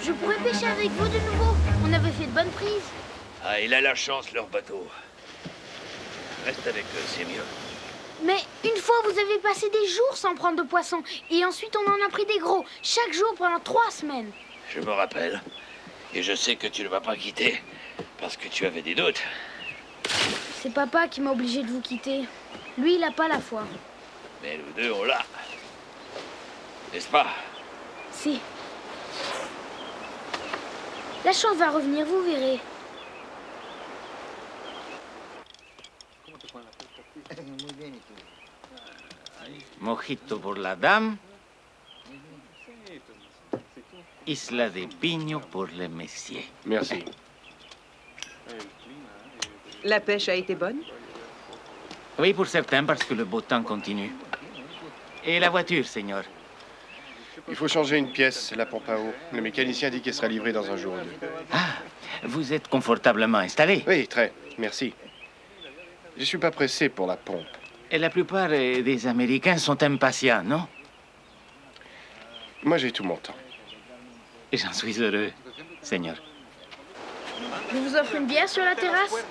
Je pourrais pêcher avec vous de nouveau. On avait fait de bonnes prises. Ah, il a la chance, leur bateau. Reste avec eux, c'est mieux. Mais une fois, vous avez passé des jours sans prendre de poisson. Et ensuite, on en a pris des gros. Chaque jour pendant 3 semaines. Je me rappelle. Et je sais que tu ne m'as pas quitté. Parce que tu avais des doutes. C'est papa qui m'a obligé de vous quitter. Lui, il a pas la foi. Mais nous deux, on l'a. N'est-ce pas? Si. La chance va revenir, vous verrez. Mojito pour la dame. Isla de Piño pour le messieurs. Merci. La pêche a été bonne? Oui, pour certains, parce que le beau temps continue. Et la voiture, Seigneur? Il faut changer une pièce, la pompe à eau. Le mécanicien dit qu'elle sera livrée dans un jour ou deux. Ah, vous êtes confortablement installé. Oui, très. Merci. Je suis pas pressé pour la pompe. Et la plupart des Américains sont impatients, non? Moi, j'ai tout mon temps. Et j'en suis heureux, Seigneur. Je vous offre une bière sur la terrasse?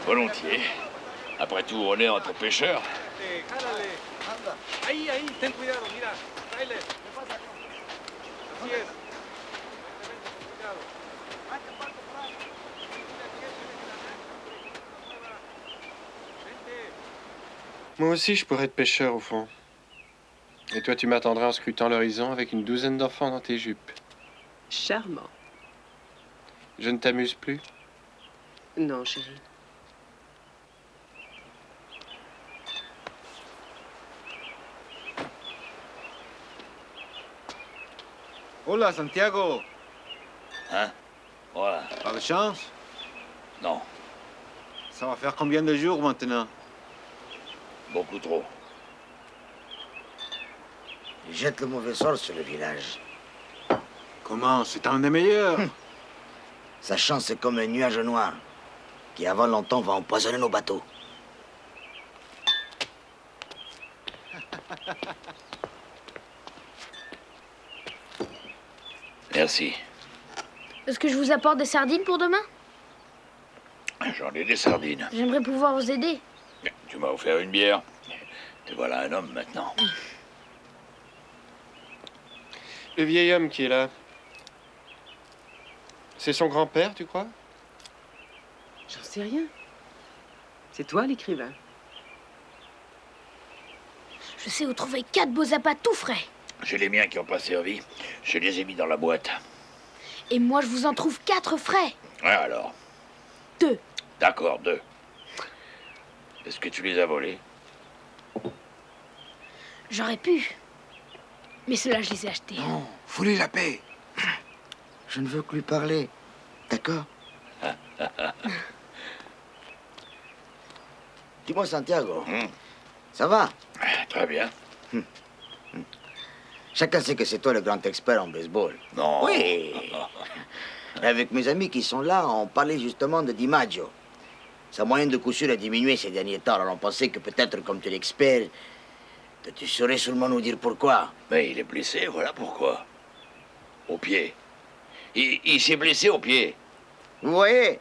Volontiers. Après tout, on est entre pêcheurs. Ahí, ten cuidado, mira. Tyler. Así es. Moi aussi, je pourrais être pêcheur, au fond. Et toi, tu m'attendras en scrutant l'horizon avec une douzaine d'enfants dans tes jupes. Charmant. Je ne t'amuse plus? Non, chérie. Hola, Santiago. Hein? Voilà. Pas de chance? Non, Ça va faire combien de jours maintenant? beaucoup trop. Il jette le mauvais sort sur le village. Comment? C'est un des meilleurs. Sa chance est comme un nuage noir qui, avant longtemps, va empoisonner nos bateaux. Merci. Est-ce que je vous apporte des sardines pour demain? J'en ai des sardines. J'aimerais pouvoir vous aider. Tu m'as offert une bière. Te voilà un homme maintenant. Le vieil homme qui est là, c'est son grand-père, tu crois? J'en sais rien. C'est toi l'écrivain. Je sais où trouver 4 beaux appâts tout frais. J'ai les miens qui n'ont pas servi. Je les ai mis dans la boîte. Et moi, je vous en trouve 4 frais. Ouais, alors. 2. D'accord, 2. Est-ce que tu les as volés? J'aurais pu. Mais ceux-là, je les ai achetés. Non, Foulez la paix. je ne veux que lui parler. D'accord? Dis-moi, Santiago, ça va? Très bien. Chacun sait que c'est toi le grand expert en baseball. Non. Oui. Et avec mes amis qui sont là, on parlait justement de DiMaggio. Sa moyenne de coup sûr a diminué ces derniers temps. Alors on pensait que peut-être, comme tu es l'expert, que tu saurais seulement nous dire pourquoi. Mais il est blessé, voilà pourquoi. Au pied. Il s'est blessé au pied. Vous voyez?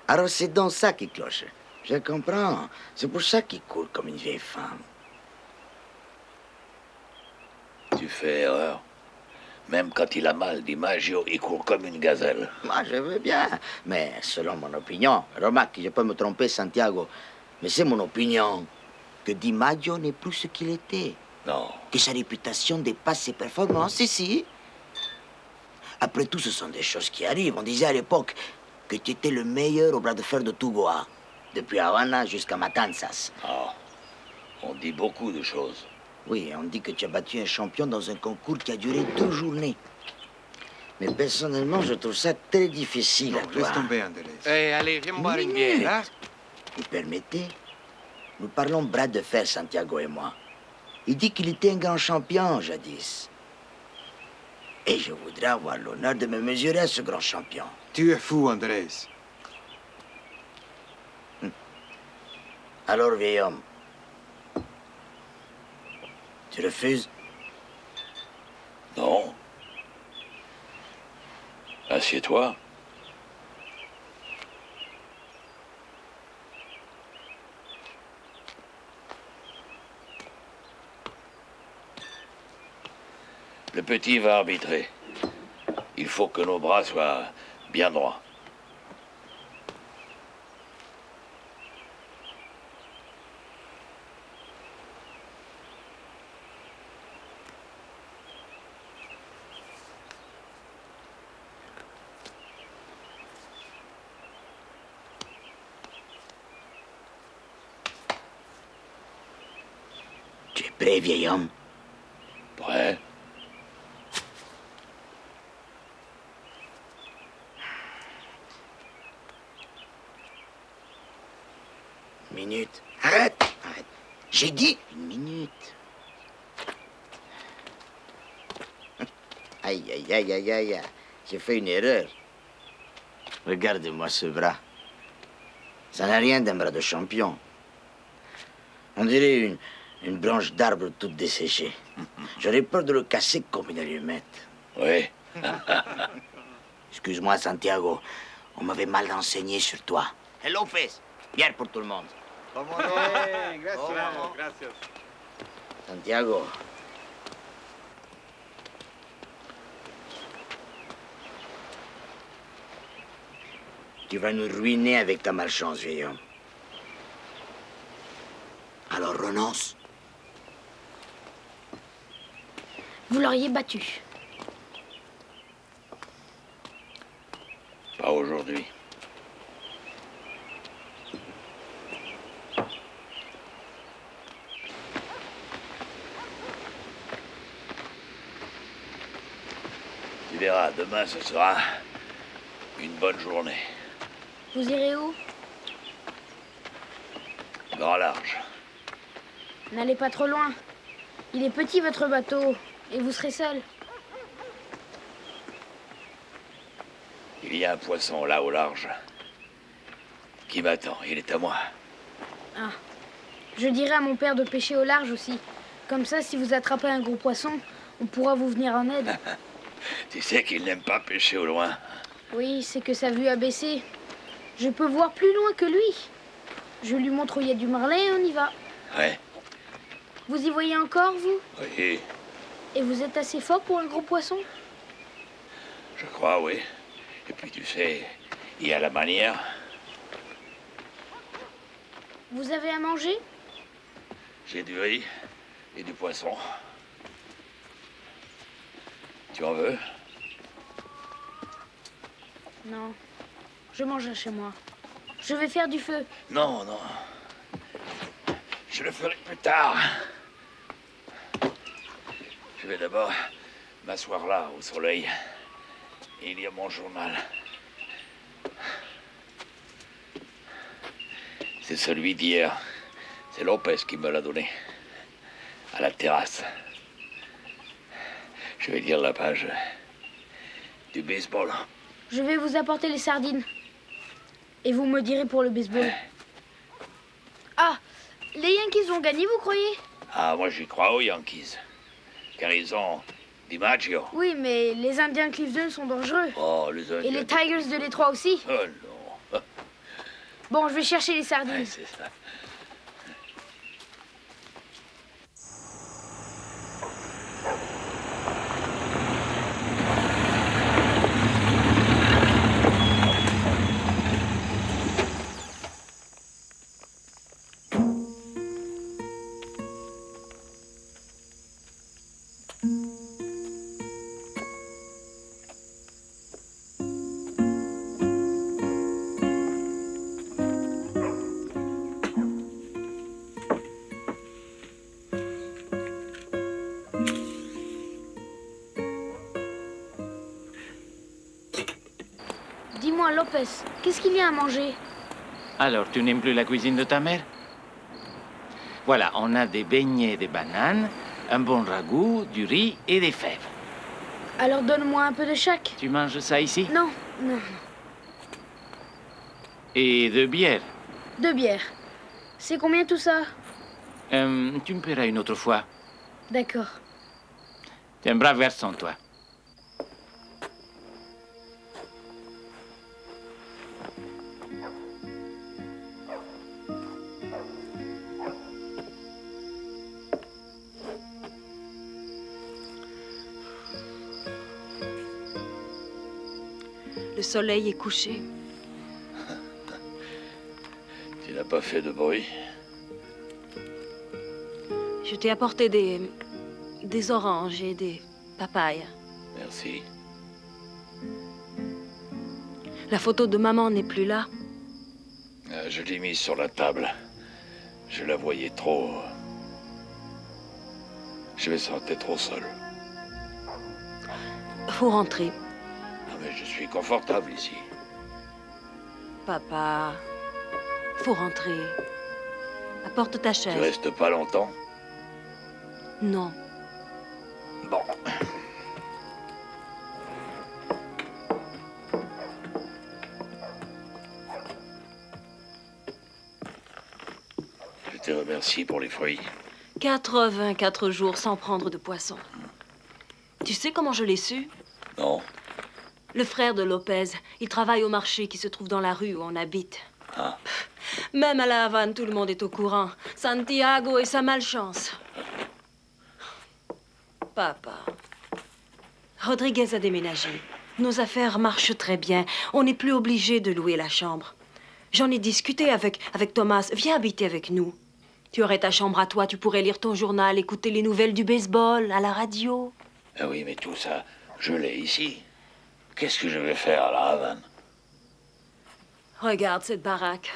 Alors c'est donc ça qui cloche. Je comprends. C'est pour ça qu'il court comme une vieille femme. Tu fais erreur. Même quand il a mal, DiMaggio, il court comme une gazelle. Moi, je veux bien. Mais selon mon opinion, remarque, je peux me tromper, Santiago, mais c'est mon opinion que DiMaggio n'est plus ce qu'il était. Non. Que sa réputation dépasse ses performances, si. Après tout, ce sont des choses qui arrivent. On disait à l'époque que tu étais le meilleur au bras de fer de Tugoa, depuis Havana jusqu'à Matanzas. Ah. On dit beaucoup de choses. Oui, on dit que tu as battu un champion dans un concours qui a duré 2 journées. Mais personnellement, je trouve ça très difficile à toi. Laisse tomber, Andrés. Allez, viens me boire une bière. Hein? Vous permettez? Nous parlons bras de fer, Santiago et moi. Il dit qu'il était un grand champion, jadis. Et je voudrais avoir l'honneur de me mesurer à ce grand champion. Tu es fou, Andrés. Alors, vieil homme, tu refuses? Non. Assieds-toi. Le petit va arbitrer. Il faut que nos bras soient bien droits. Tu es prêt, vieil homme? Prêt? Minute. Arrête, arrête. J'ai dit une minute. Aïe, aïe, aïe, aïe, aïe. J'ai fait une erreur. Regarde-moi ce bras. Ça n'a rien d'un bras de champion. On dirait une branche d'arbre toute desséchée. J'aurais peur de le casser comme une allumette. Oui. Excuse-moi, Santiago. On m'avait mal renseigné sur toi. Et Lopez, bière pour tout le monde. Gracias. Gracias. Santiago. Tu vas nous ruiner avec ta malchance, vieil homme. Alors renonce. Vous l'auriez battu. Pas aujourd'hui. Tu verras, demain ce sera une bonne journée. Vous irez où? Grand large. N'allez pas trop loin. Il est petit, votre bateau, et vous serez seul. Il y a un poisson là au large qui m'attend. Il est à moi. Ah. Je dirai à mon père de pêcher au large aussi. Comme ça, si vous attrapez un gros poisson, on pourra vous venir en aide. Tu sais qu'il n'aime pas pêcher au loin. Oui, c'est que sa vue a baissé. Je peux voir plus loin que lui. Je lui montre où il y a du marlin et on y va. Ouais. Vous y voyez encore, vous? Oui, Et vous êtes assez fort pour un gros poisson? je crois, oui. Et puis tu sais, il y a la manière. Vous avez à manger? J'ai du riz et du poisson. Tu en veux? Non. Je mangerai chez moi. Je vais faire du feu. Non, non. Je le ferai plus tard. Je vais d'abord m'asseoir là, au soleil, et lire mon journal. C'est celui d'hier. C'est Lopez qui me l'a donné. À la terrasse. Je vais lire la page du baseball. Je vais vous apporter les sardines. Et vous me direz pour le baseball. Ah, les Yankees ont gagné, vous croyez? Ah, moi j'y crois aux Yankees. Car ils ont DiMaggio. Oui, mais les Indiens de Cleveland sont dangereux. Oh, les Indiens. Et les Tigers de Détroit aussi. Oh non. Bon, je vais chercher les sardines. Ouais, c'est ça. Dis-moi, Lopez, qu'est-ce qu'il y a à manger? Alors, tu n'aimes plus la cuisine de ta mère? Voilà, on a des beignets de bananes, un bon ragoût, du riz et des fèves. Alors donne-moi un peu de chaque. Tu manges ça ici? Non, non, Et de bière. 2 bières. C'est combien tout ça? Tu me paieras une autre fois. D'accord. T'es un brave garçon, toi. Le soleil est couché. Tu n'as pas fait de bruit? Je t'ai apporté des oranges et des papayes. Merci. La photo de maman n'est plus là. Je l'ai mise sur la table. Je la voyais trop. Je me sentais trop seul. Faut rentrer. Non, mais je suis confortable ici. Papa, faut rentrer. Apporte ta Tu chaise. restes pas longtemps? Non. Bon. Je te remercie pour les fruits. 84 jours sans prendre de poisson. Tu sais comment je l'ai su? Non? Le frère de Lopez, il travaille au marché qui se trouve dans la rue où on habite. Ah. Même à La Havane, tout le monde est au courant. Santiago et sa malchance. Papa. Rodriguez a déménagé. Nos affaires marchent très bien. On n'est plus obligé de louer la chambre. J'en ai discuté avec Thomas. Viens habiter avec nous. Tu aurais ta chambre à toi, tu pourrais lire ton journal, écouter les nouvelles du baseball, à la radio. Ah oui, mais tout ça, je l'ai ici. Qu'est-ce que je vais faire à La Havane? Regarde cette baraque.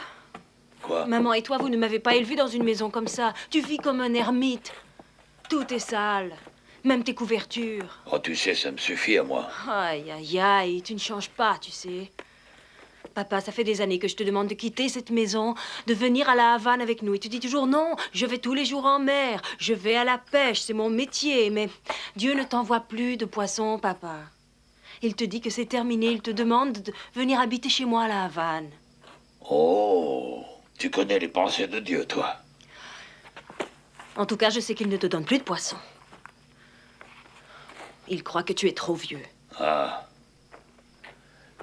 Quoi? Maman et toi, vous ne m'avez pas élevé dans une maison comme ça. Tu vis comme un ermite. Tout est sale. Même tes couvertures. Oh, tu sais, ça me suffit à moi. Aïe, aïe, aïe, tu ne changes pas, tu sais. Papa, ça fait des années que je te demande de quitter cette maison, de venir à La Havane avec nous. Et tu dis toujours non, je vais tous les jours en mer, je vais à la pêche, c'est mon métier. Mais Dieu ne t'envoie plus de poissons, papa. Il te dit que c'est terminé, il te demande de venir habiter chez moi à La Havane. Oh, tu connais les pensées de Dieu, toi. En tout cas, je sais qu'il ne te donne plus de poissons. Il croit que tu es trop vieux. Ah.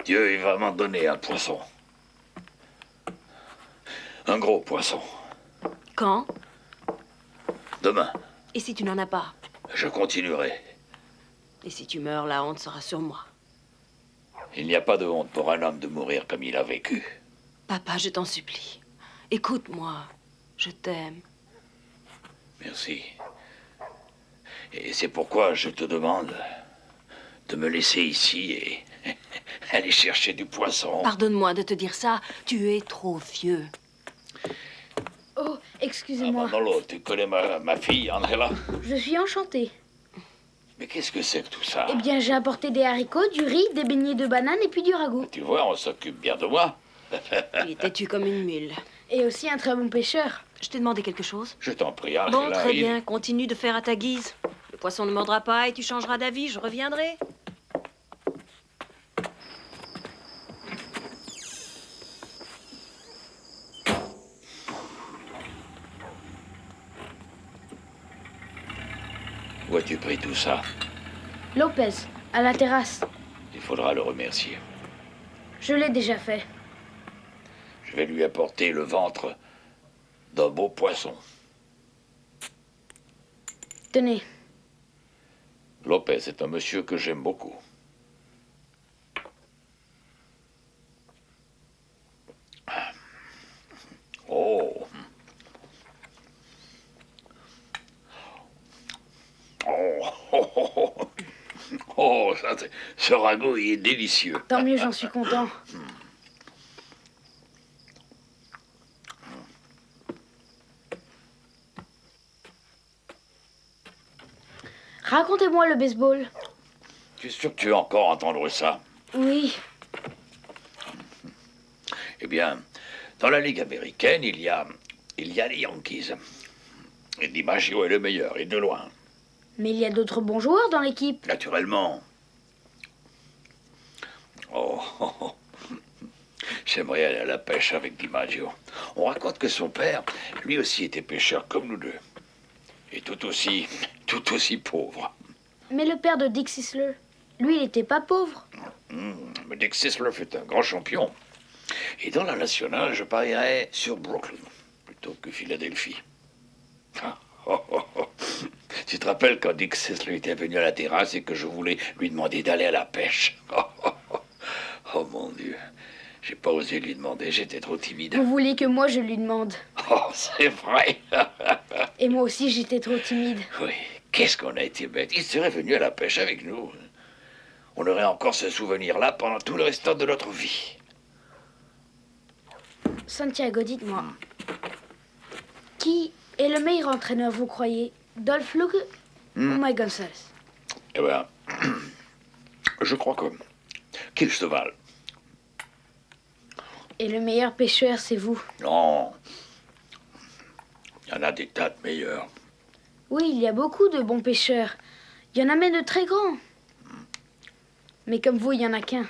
Dieu, il va m'en donner un poisson. Un gros poisson. Quand? Demain, Et si tu n'en as pas? je continuerai. Et si tu meurs, la honte sera sur moi. Il n'y a pas de honte pour un homme de mourir comme il a vécu. Papa, je t'en supplie. Écoute-moi. Je t'aime. Merci. Et c'est pourquoi je te demande de me laisser ici et aller chercher du poisson. Pardonne-moi de te dire ça. Tu es trop vieux. Oh, Ah, excusez-moi. Manolo, tu connais ma fille, Angela? Je suis enchantée. Mais qu'est-ce que c'est que tout ça? Eh bien, j'ai apporté des haricots, du riz, des beignets de banane et puis du ragoût. Tu vois, on s'occupe bien de moi. Il est têtu comme une mule. Et aussi un très bon pêcheur. Je t'ai demandé quelque chose? Je t'en prie, Angela. Bon, très bien. Continue de faire à ta guise. Le poisson ne mordra pas et tu changeras d'avis. Je reviendrai. Où as-tu pris tout ça? Lopez, à la terrasse. Il faudra le remercier. Je l'ai déjà fait. Je vais lui apporter le ventre d'un beau poisson. Tenez. Lopez est un monsieur que j'aime beaucoup. Oh. Oh, ça, ce ragoût, il est délicieux. Tant mieux, j'en suis content. Racontez-moi le baseball. Tu es sûr que tu veux encore entendre ça? Oui. Eh bien, dans la Ligue américaine, il y a les Yankees. Et DiMaggio est le meilleur, et de loin. Mais il y a d'autres bons joueurs dans l'équipe. Naturellement. Oh, j'aimerais aller à la pêche avec DiMaggio. On raconte que son père, lui aussi, était pêcheur comme nous deux. Et tout aussi pauvre. Mais le père de Dick Sisler, lui, il n'était pas pauvre. Mais Dick Sisler fut un grand champion. Et dans la nationale, je parierais sur Brooklyn, plutôt que Philadelphie. Tu te rappelles quand Dick Sisler était venu à la terrasse et que je voulais lui demander d'aller à la pêche? Oh mon Dieu. J'ai pas osé lui demander, j'étais trop timide. Vous voulez que moi je lui demande? Oh, c'est vrai. Et moi aussi j'étais trop timide. Oui, qu'est-ce qu'on a été bête. Il serait venu à la pêche avec nous. On aurait encore ce souvenir-là pendant tout le restant de notre vie. Santiago, dites-moi. Qui est le meilleur entraîneur, vous croyez? Dolph Lundgren ou Mike Gonzalez? Eh ben, je crois qu'il se valent. Et le meilleur pêcheur, c'est vous? Non. Il y en a des tas de meilleurs. Oui, il y a beaucoup de bons pêcheurs. Il y en a même de très grands. Mais comme vous, il n'y en a qu'un.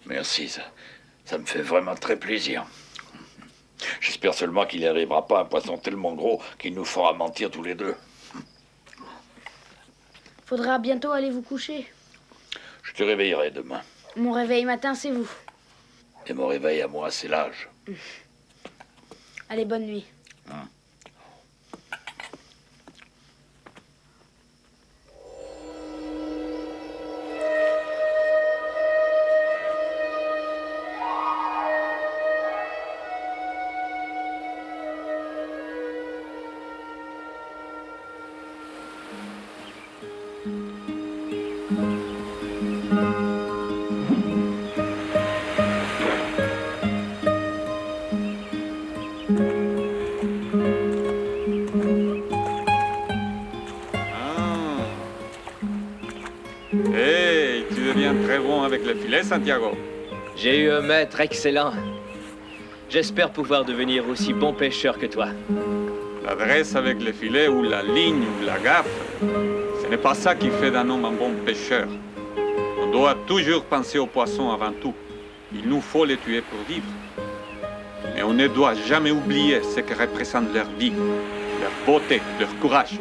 Merci, ça me fait vraiment très plaisir. J'espère seulement qu'il n'arrivera pas un poisson tellement gros qu'il nous fera mentir tous les deux. Faudra bientôt aller vous coucher. Je te réveillerai demain. Mon réveil matin, c'est vous. Et mon réveil à moi, c'est l'âge. Allez, bonne nuit. Hey, tu deviens très bon avec le filet, Santiago. J'ai eu un maître excellent. J'espère pouvoir devenir aussi bon pêcheur que toi. L'adresse avec le filet ou la ligne ou la gaffe, ce n'est pas ça qui fait d'un homme un bon pêcheur. On doit toujours penser aux poissons avant tout. Il nous faut les tuer pour vivre. Mais on ne doit jamais oublier ce que représente leur vie, leur beauté, leur courage.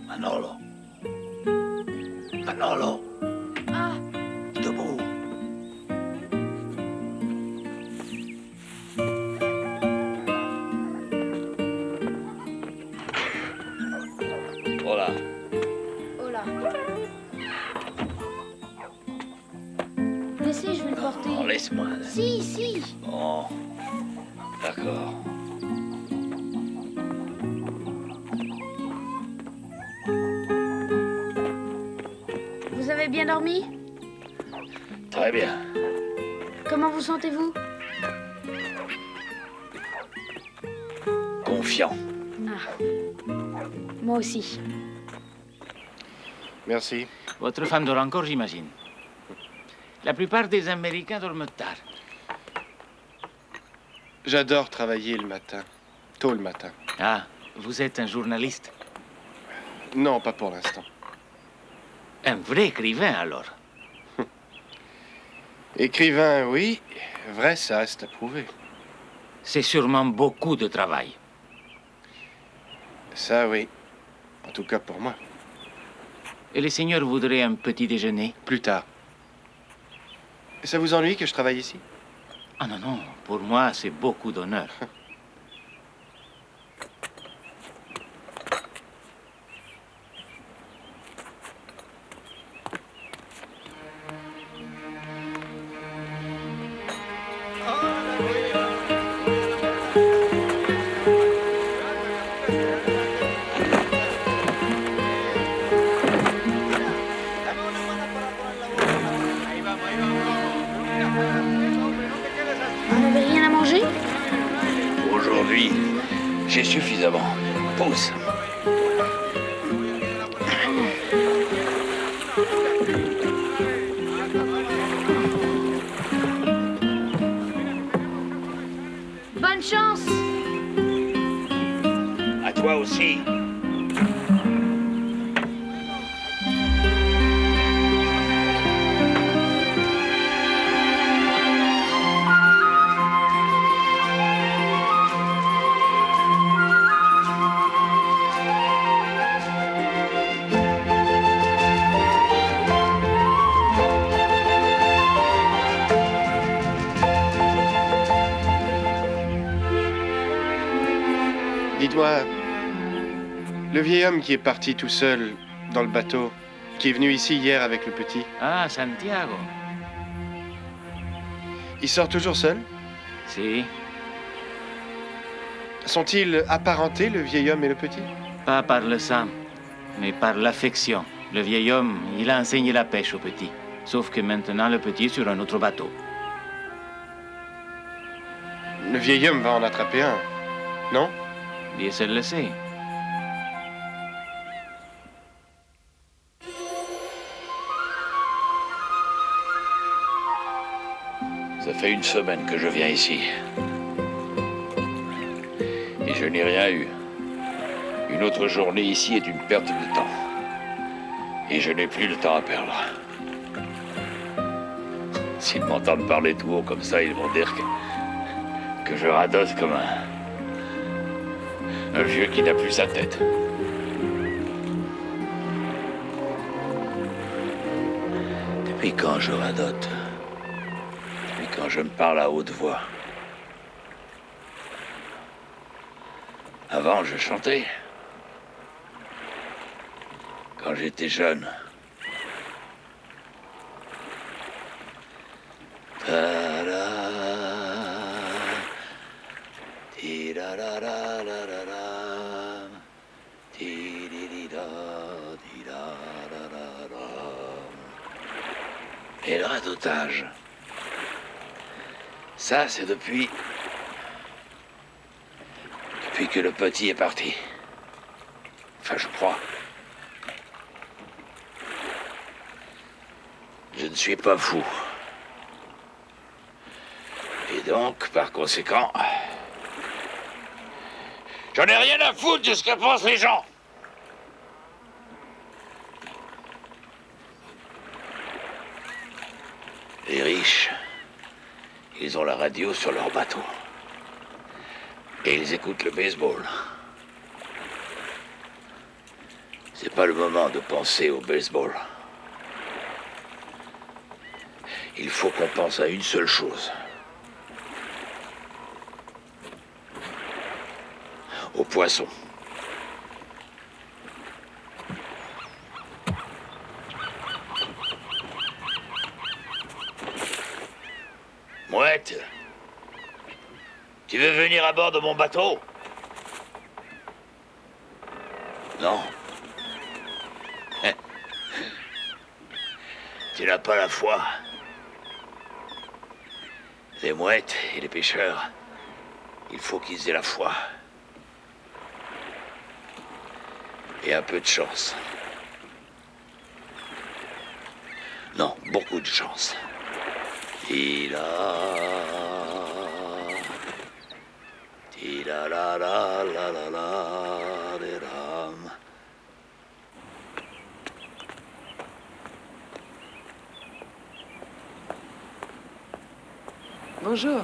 Manolo. Manolo. Ah, Debout. Voilà. oh là. Laissez, je vais le porter. Oh, laisse-moi. Si, si. Bon. D'accord. Vous avez bien dormi? Très bien. Comment vous sentez-vous? Confiant. Ah, moi aussi. Merci. Votre femme dort encore, j'imagine. La plupart des Américains dorment tard. J'adore travailler le matin. Tôt le matin. Ah, vous êtes un journaliste. Non, pas pour l'instant. Un vrai écrivain, alors. Écrivain, oui. Vrai, ça reste à prouver. C'est sûrement beaucoup de travail. Ça, oui. En tout cas pour moi. Et les seigneurs voudraient un petit déjeuner? Plus tard. Ça vous ennuie que je travaille ici? Ah non, non, pour moi, c'est beaucoup d'honneur. Vous n'avez rien à manger? Oui, j'ai suffisamment. Pousse. Bonne chance! À toi aussi. Dis-moi, le vieil homme qui est parti tout seul dans le bateau, qui est venu ici hier avec le petit, Ah, Santiago. il sort toujours seul? Si. Sont-ils apparentés, le vieil homme et le petit? Pas par le sang, mais par l'affection. Le vieil homme, il a enseigné la pêche au petit. Sauf que maintenant, le petit est sur un autre bateau. Le vieil homme va en attraper un, non? Dieu seul le sait. Ça fait une semaine que je viens ici. Et je n'ai rien eu. Une autre journée ici est une perte de temps. Et je n'ai plus le temps à perdre. S'ils m'entendent parler tout haut comme ça, ils vont dire que je radote comme un vieux qui n'a plus sa tête. Depuis quand je radote? Depuis quand je me parle à haute voix? Avant, je chantais. Quand j'étais jeune. Ta-da, ti-da-da-da-da-da-da, ti-di-di-da, di-da-da-da-da. Et le radotage. Ça, c'est depuis que le petit est parti. Enfin, je crois. Je ne suis pas fou. Et donc, par conséquent, j'en ai rien à foutre de ce que pensent les gens. Les riches, ils ont la radio sur leur bateau. Et ils écoutent le baseball. C'est pas le moment de penser au baseball. Il faut qu'on pense à une seule chose. Aux poissons. Mouette, tu veux venir à bord de mon bateau? Non. Tu n'as pas la foi. Les mouettes et les pêcheurs, il faut qu'ils aient la foi. Et un peu de chance. Non, beaucoup de chance. Bonjour.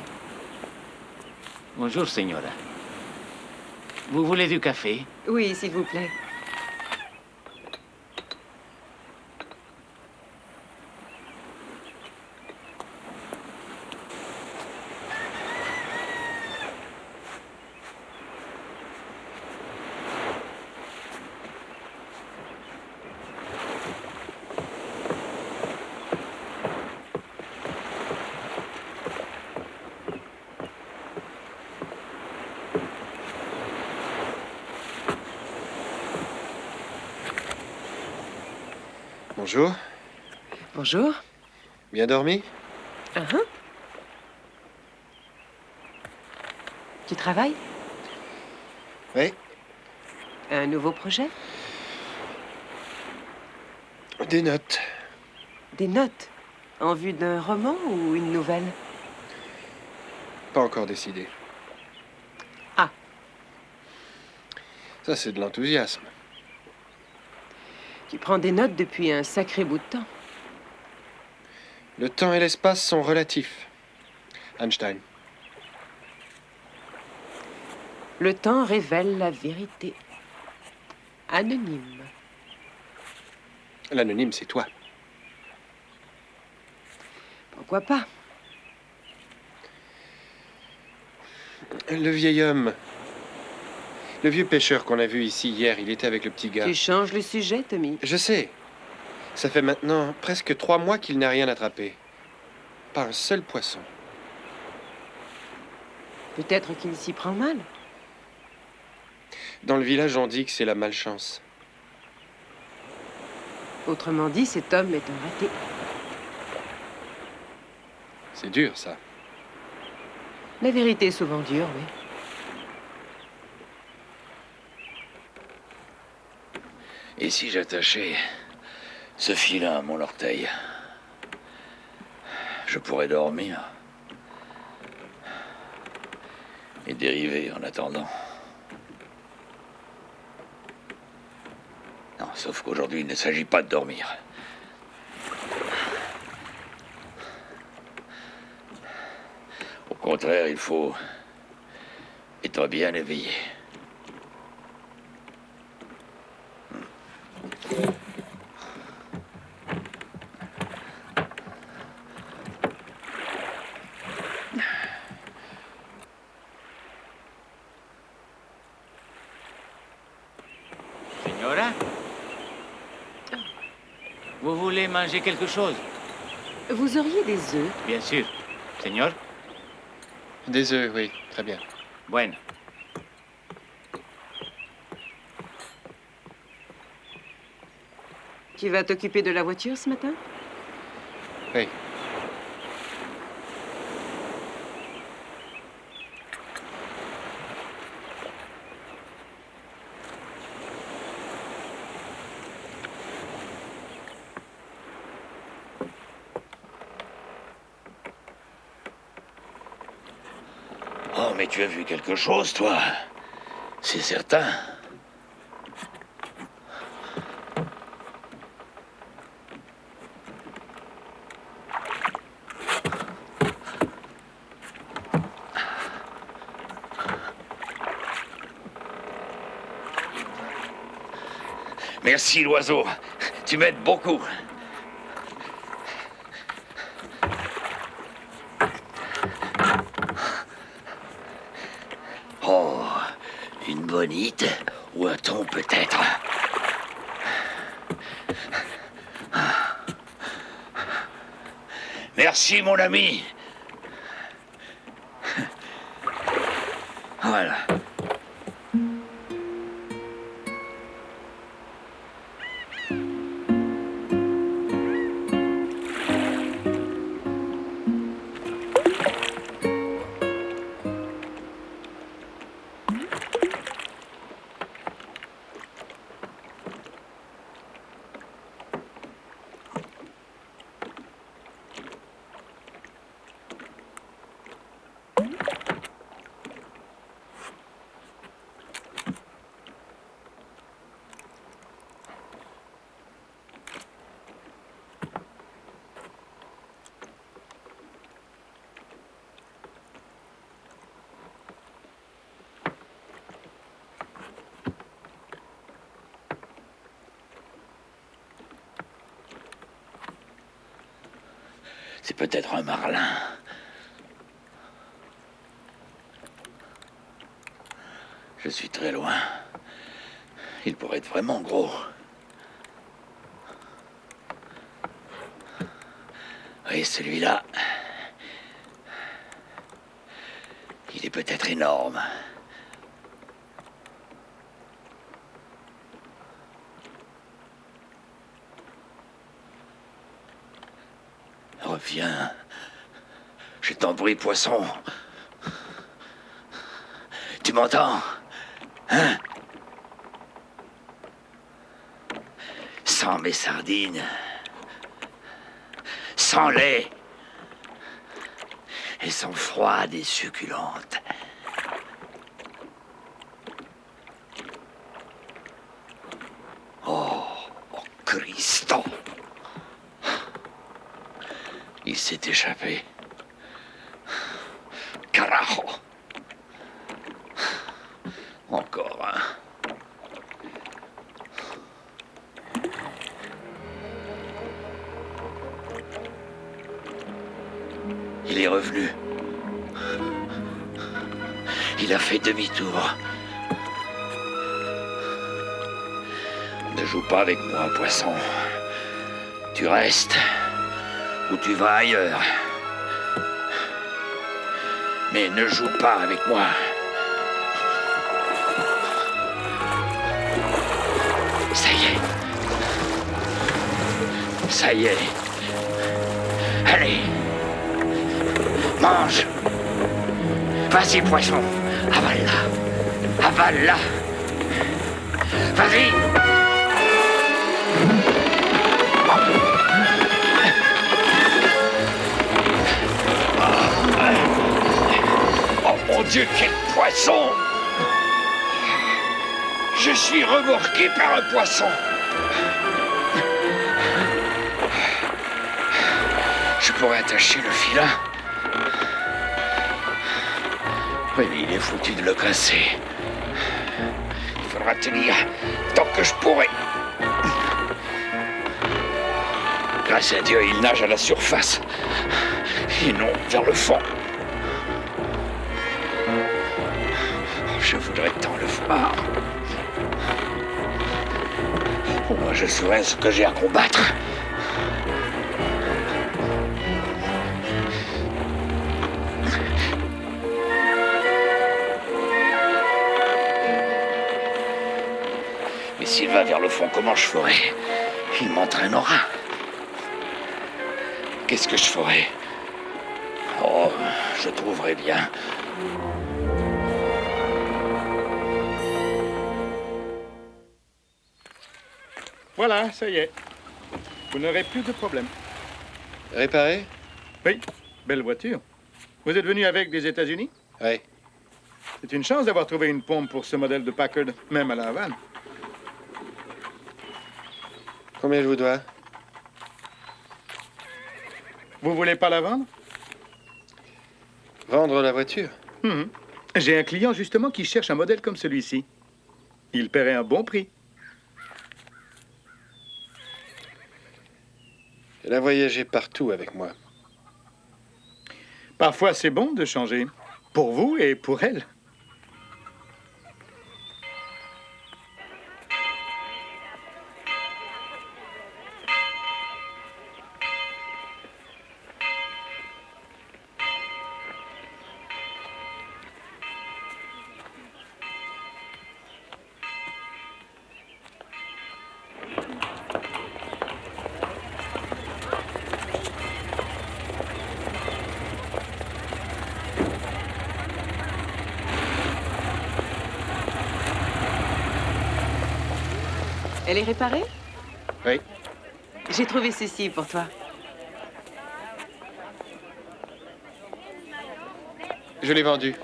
Bonjour, señora. Vous voulez du café? Oui, s'il vous plaît. Bonjour. Bonjour. Bien dormi? Tu travailles? Oui, Un nouveau projet? des notes. Des notes? En vue d'un roman ou une nouvelle? Pas encore décidé. Ah. Ça, c'est de l'enthousiasme. Tu prends des notes depuis un sacré bout de temps. Le temps et l'espace sont relatifs. Einstein. Le temps révèle la vérité. Anonyme. L'anonyme, c'est toi. Pourquoi pas? Le vieil homme. Le vieux pêcheur qu'on a vu ici hier, il était avec le petit gars. Tu changes le sujet, Tommy. Je sais. Ça fait maintenant presque 3 mois qu'il n'a rien attrapé. Pas un seul poisson. Peut-être qu'il s'y prend mal. Dans le village, on dit que c'est la malchance. Autrement dit, cet homme est un raté. C'est dur, ça. La vérité est souvent dure, oui. Et si j'attachais ce filin à mon orteil, je pourrais dormir et dériver en attendant. Non, sauf qu'aujourd'hui, il ne s'agit pas de dormir. Au contraire, il faut être bien éveillé. Signora? Vous voulez manger quelque chose? Vous auriez des œufs? Bien sûr. Señor? Des œufs, oui. Très bien. Bueno. Tu vas t'occuper de la voiture ce matin? Oui. Oh, mais tu as vu quelque chose, toi? C'est certain. Merci, l'oiseau. Tu m'aides beaucoup. Oh, une bonite ou un thon peut-être. Merci, mon ami. Voilà. C'est peut-être un marlin. Je suis très loin. Il pourrait être vraiment gros. Oui, celui-là. Il est peut-être énorme. Reviens. Je t'en prie, poisson. Tu m'entends? Hein? Sans mes sardines, sans lait, elles sont froides et succulentes. Oh, Christo! Il s'est échappé. Carajo! Encore un. Il est revenu. Il a fait demi-tour. Ne joue pas avec moi, poisson. Tu restes ou tu vas ailleurs. Mais ne joue pas avec moi. Ça y est. Ça y est. Allez. Mange. Vas-y, poisson. Avale-la. Avale-la. Vas-y. Oh mon Dieu, quel poisson! Je suis remorqué par un poisson. Je pourrais attacher le filin. Oui, mais il est foutu de le casser. Il faudra tenir tant que je pourrai. Grâce à Dieu, il nage à la surface et non vers le fond. Je voudrais tant le voir. Au moins, je saurais ce que j'ai à combattre. Mais s'il va vers le fond, comment je ferai? Il m'entraînera. Qu'est-ce que je ferai? Oh, je trouverai bien. Voilà, ça y est. Vous n'aurez plus de problème. Réparé? Oui, belle voiture. Vous êtes venu avec des États-Unis? Oui. C'est une chance d'avoir trouvé une pompe pour ce modèle de Packard, même à la Havane. Combien je vous dois? Vous voulez pas la vendre? Vendre la voiture? J'ai un client justement qui cherche un modèle comme celui-ci. Il paierait un bon prix. Elle a voyagé partout avec moi. Parfois, c'est bon de changer. Pour vous et pour elle. Elle est réparée? Oui. J'ai trouvé ceci pour toi. Je l'ai vendu.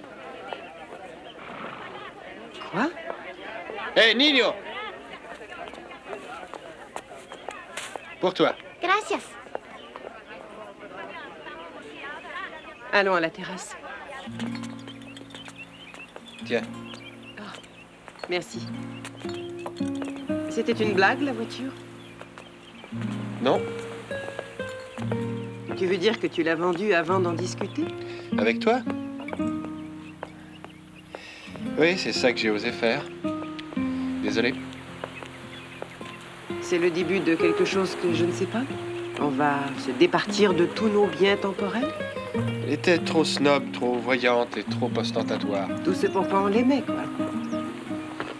Quoi? Hé, Nino! Pour toi. Gracias. Allons à la terrasse. Tiens. Merci. C'était une blague, la voiture? Non? Tu veux dire que tu l'as vendue avant d'en discuter? Avec toi? Oui, c'est ça que j'ai osé faire. Désolé. C'est le début de quelque chose que je ne sais pas? On va se départir de tous nos biens temporels? Elle était trop snob, trop voyante et trop ostentatoire. Tout ce pourquoi on l'aimait, quoi.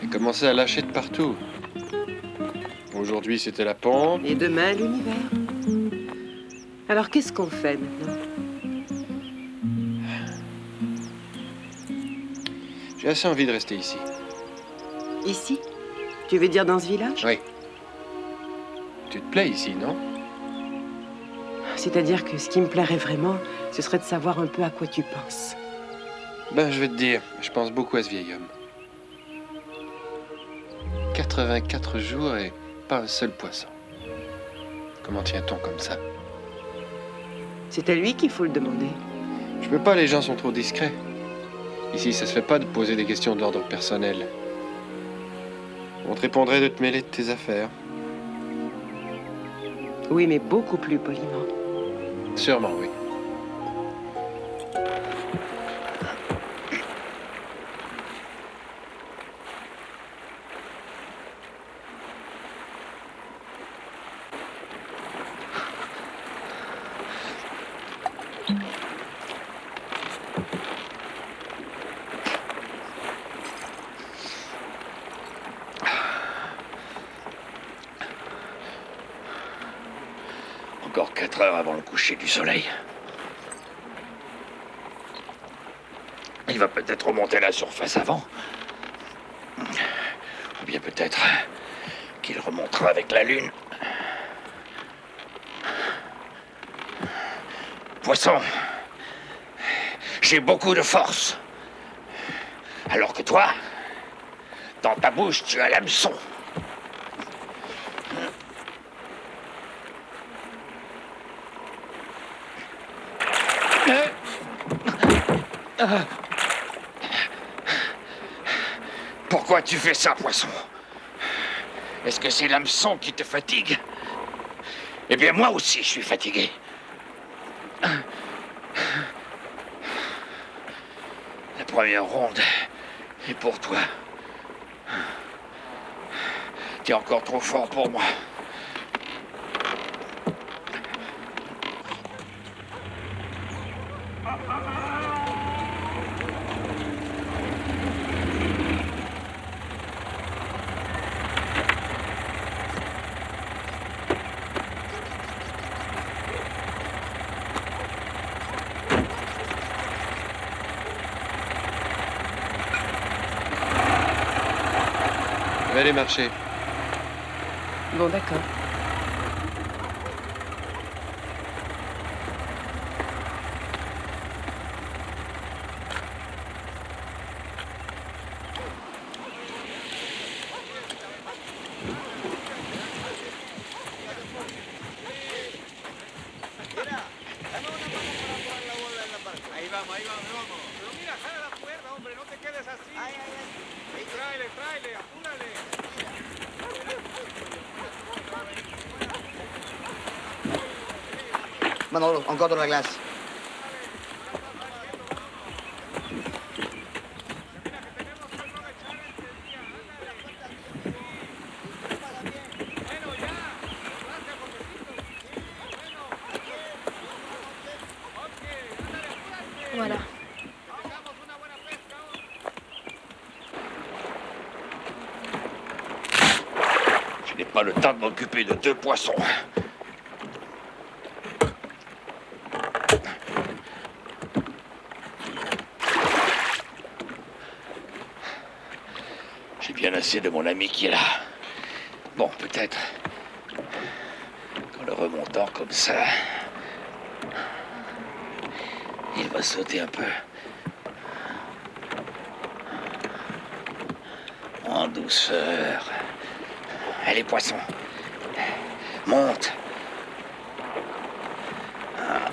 Elle commençait à lâcher de partout. Aujourd'hui, c'était la pompe. Et demain, l'univers. Alors, qu'est-ce qu'on fait maintenant? J'ai assez envie de rester ici. Ici? Tu veux dire dans ce village? Oui. Tu te plais ici, non? C'est-à-dire que ce qui me plairait vraiment, ce serait de savoir un peu à quoi tu penses. Ben, je vais te dire, je pense beaucoup à ce vieil homme. 84 jours et pas un seul poisson. Comment tient-on comme ça? C'est à lui qu'il faut le demander. Je peux pas, les gens sont trop discrets. Ici, ça se fait pas de poser des questions d'ordre personnel. On te répondrait de te mêler de tes affaires. Oui, mais beaucoup plus poliment. Sûrement, oui. Encore 4 heures avant le coucher du soleil. Il va peut-être remonter à la surface avant. Ou bien peut-être qu'il remontera avec la lune. Poisson, j'ai beaucoup de force. Alors que toi, dans ta bouche, tu as l'hameçon. Pourquoi tu fais ça, poisson? Est-ce que c'est l'hameçon qui te fatigue? Eh bien, moi aussi, je suis fatigué. La première ronde est pour toi. Tu es encore trop fort pour moi. Je vais aller marcher. Bon, d'accord. Manolo, encore de la glace. Voilà. Je n'ai pas le temps de m'occuper de 2 poissons. J'ai bien assez de mon ami qui est là. Bon, peut-être qu'en le remontant comme ça, il va sauter un peu. En douceur. Allez, poisson. Monte. Ah.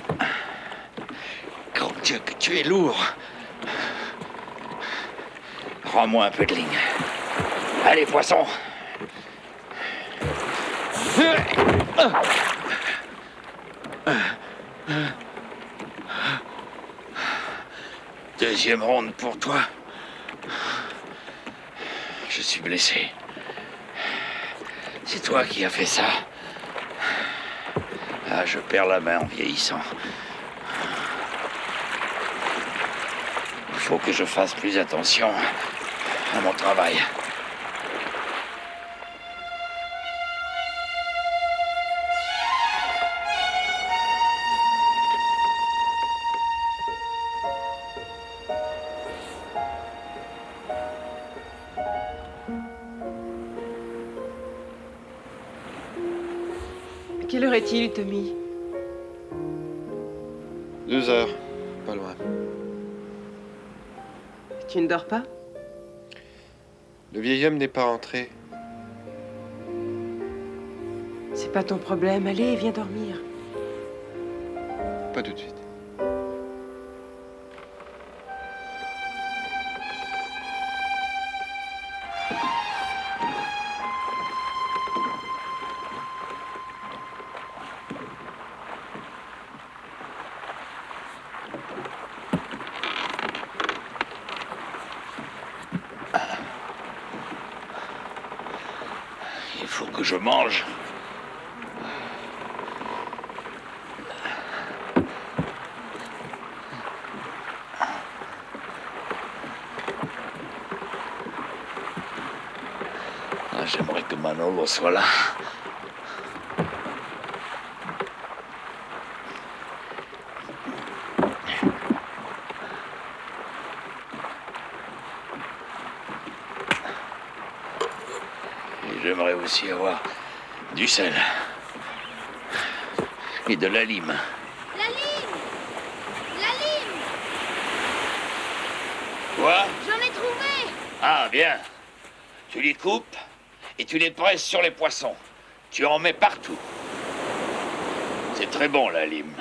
Grand Dieu, que tu es lourd. Rends-moi un peu de ligne. Allez, poisson. Deuxième ronde pour toi. Je suis blessé. C'est toi qui as fait ça. Ah, je perds la main en vieillissant. Il faut que je fasse plus attention à mon travail. Quelle heure est-il, Tommy? 2 heures, pas loin. Tu ne dors pas? Le vieil homme n'est pas rentré. C'est pas ton problème. Allez, viens dormir. Pas tout de suite. Il faut que je mange. Ah, j'aimerais que Manolo soit là. Et j'aimerais aussi avoir du sel. Et de la lime. La lime! La lime! Quoi? J'en ai trouvé! Ah, bien. Tu les coupes et tu les presses sur les poissons. Tu en mets partout. C'est très bon, la lime.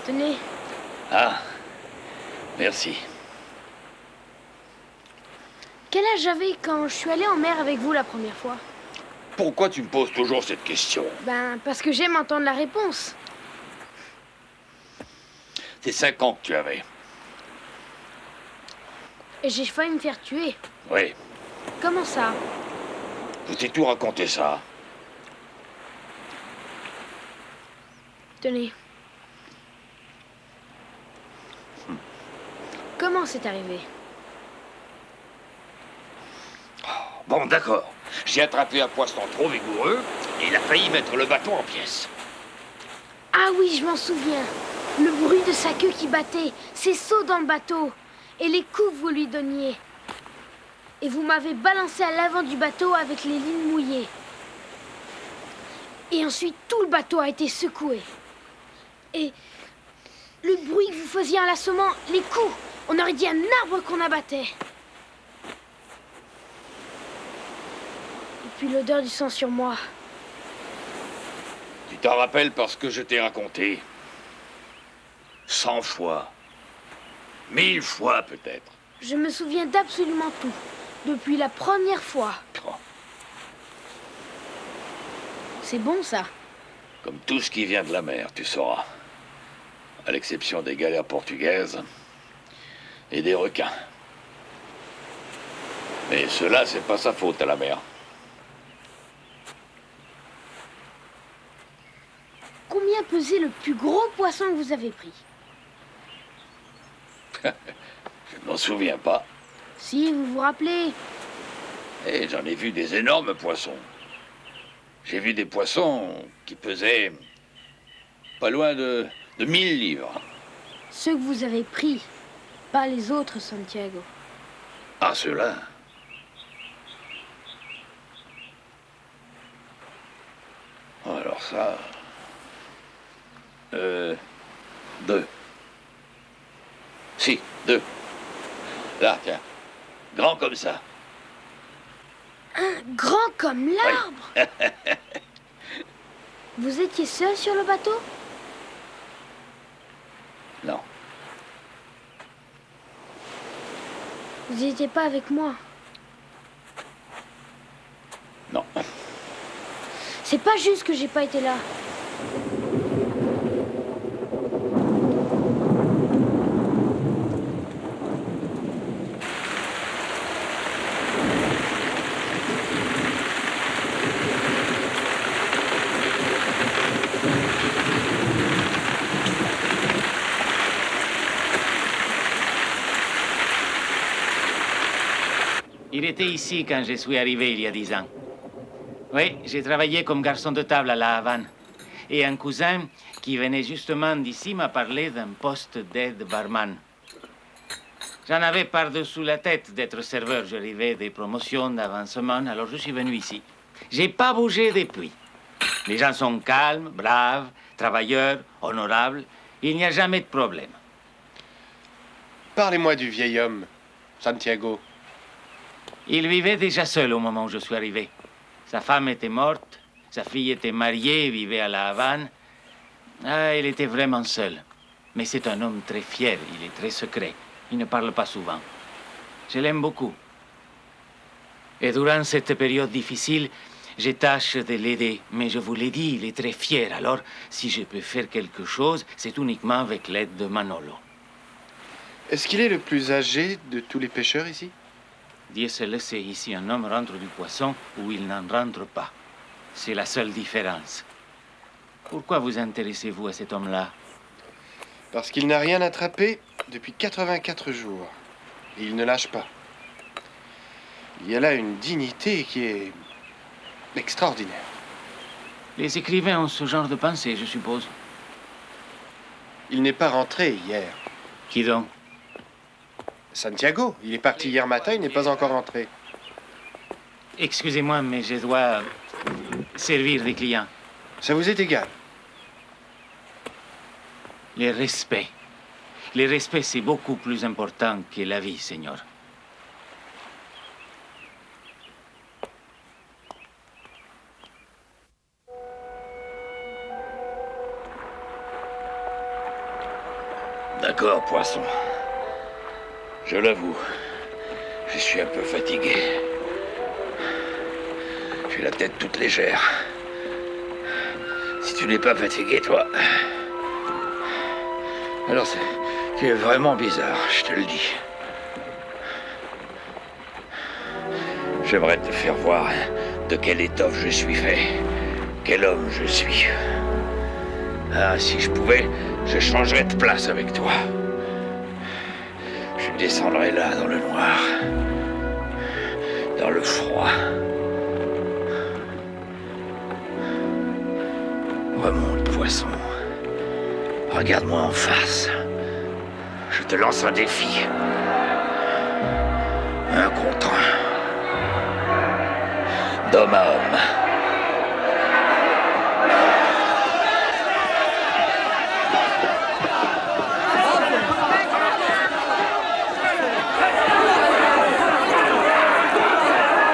Tenez, Ah, merci. quel âge j'avais quand je suis allée en mer avec vous la première fois? Pourquoi tu me poses toujours cette question? Ben, parce que j'aime entendre la réponse. C'est 5 ans que tu avais. Et j'ai failli me faire tuer. Oui, Comment ça? je t'ai tout raconté ça. Tenez. Comment c'est arrivé? Bon, d'accord. J'ai attrapé un poisson trop vigoureux et il a failli mettre le bateau en pièces. Ah oui, je m'en souviens. Le bruit de sa queue qui battait, ses sauts dans le bateau et les coups que vous lui donniez. Et vous m'avez balancé à l'avant du bateau avec les lignes mouillées. Et ensuite, tout le bateau a été secoué. Et le bruit que vous faisiez en l'assommant, les coups, on aurait dit un arbre qu'on abattait. Et puis l'odeur du sang sur moi. Tu t'en rappelles parce que je t'ai raconté 100 fois. 1000 fois peut-être. Je me souviens d'absolument tout. Depuis la première fois. Oh, C'est bon ça. comme tout ce qui vient de la mer, tu sauras. À l'exception des galères portugaises et des requins. Mais cela, c'est pas sa faute à la mer. Combien pesait le plus gros poisson que vous avez pris? Je ne m'en souviens pas. Si, vous vous rappelez. Et j'en ai vu des énormes poissons. J'ai vu des poissons qui pesaient pas loin de 1000 livres. Ceux que vous avez pris, pas les autres, Santiago. Ah, ceux-là. Alors ça... 2. Si, 2. Là, tiens. Grand comme ça. Un grand comme l'arbre. Vous étiez seul sur le bateau? Non. Vous n'étiez pas avec moi. Non. C'est pas juste que j'ai pas été là. Il était ici quand je suis arrivé il y a 10 ans. Oui, j'ai travaillé comme garçon de table à La Havane. Et un cousin qui venait justement d'ici m'a parlé d'un poste d'aide barman. J'en avais par-dessous la tête d'être serveur. J'arrivais des promotions, d'avancement, alors je suis venu ici. J'ai pas bougé depuis. Les gens sont calmes, braves, travailleurs, honorables. Il n'y a jamais de problème. Parlez-moi du vieil homme, Santiago. Il vivait déjà seul au moment où je suis arrivé. Sa femme était morte, sa fille était mariée et vivait à La Havane. Ah, il était vraiment seul. Mais c'est un homme très fier, il est très secret. Il ne parle pas souvent. Je l'aime beaucoup. Et durant cette période difficile, je tâche de l'aider. Mais je vous l'ai dit, il est très fier. Alors, si je peux faire quelque chose, c'est uniquement avec l'aide de Manolo. Est-ce qu'il est le plus âgé de tous les pêcheurs ici? Dieu seul le sait, ici un homme rentre du poisson ou il n'en rentre pas. C'est la seule différence. Pourquoi vous intéressez-vous à cet homme-là? Parce qu'il n'a rien attrapé depuis 84 jours. Et il ne lâche pas. Il y a là une dignité qui est extraordinaire. Les écrivains ont ce genre de pensée, je suppose. Il n'est pas rentré hier. Qui donc? Santiago. Il est parti hier matin, il n'est pas encore rentré. Excusez-moi, mais je dois servir des clients. Ça vous est égal? Le respect. Le respect, c'est beaucoup plus important que la vie, Seigneur. D'accord, poisson. Je l'avoue, je suis un peu fatigué. J'ai la tête toute légère. Si tu n'es pas fatigué, toi... Alors tu es vraiment bizarre, je te le dis. J'aimerais te faire voir de quelle étoffe je suis fait. Quel homme je suis. Ah, si je pouvais, je changerais de place avec toi. Je descendrais là, dans le noir. Dans le froid. Remonte, poisson. Regarde-moi en face. Je te lance un défi. Un contre un. D'homme à homme.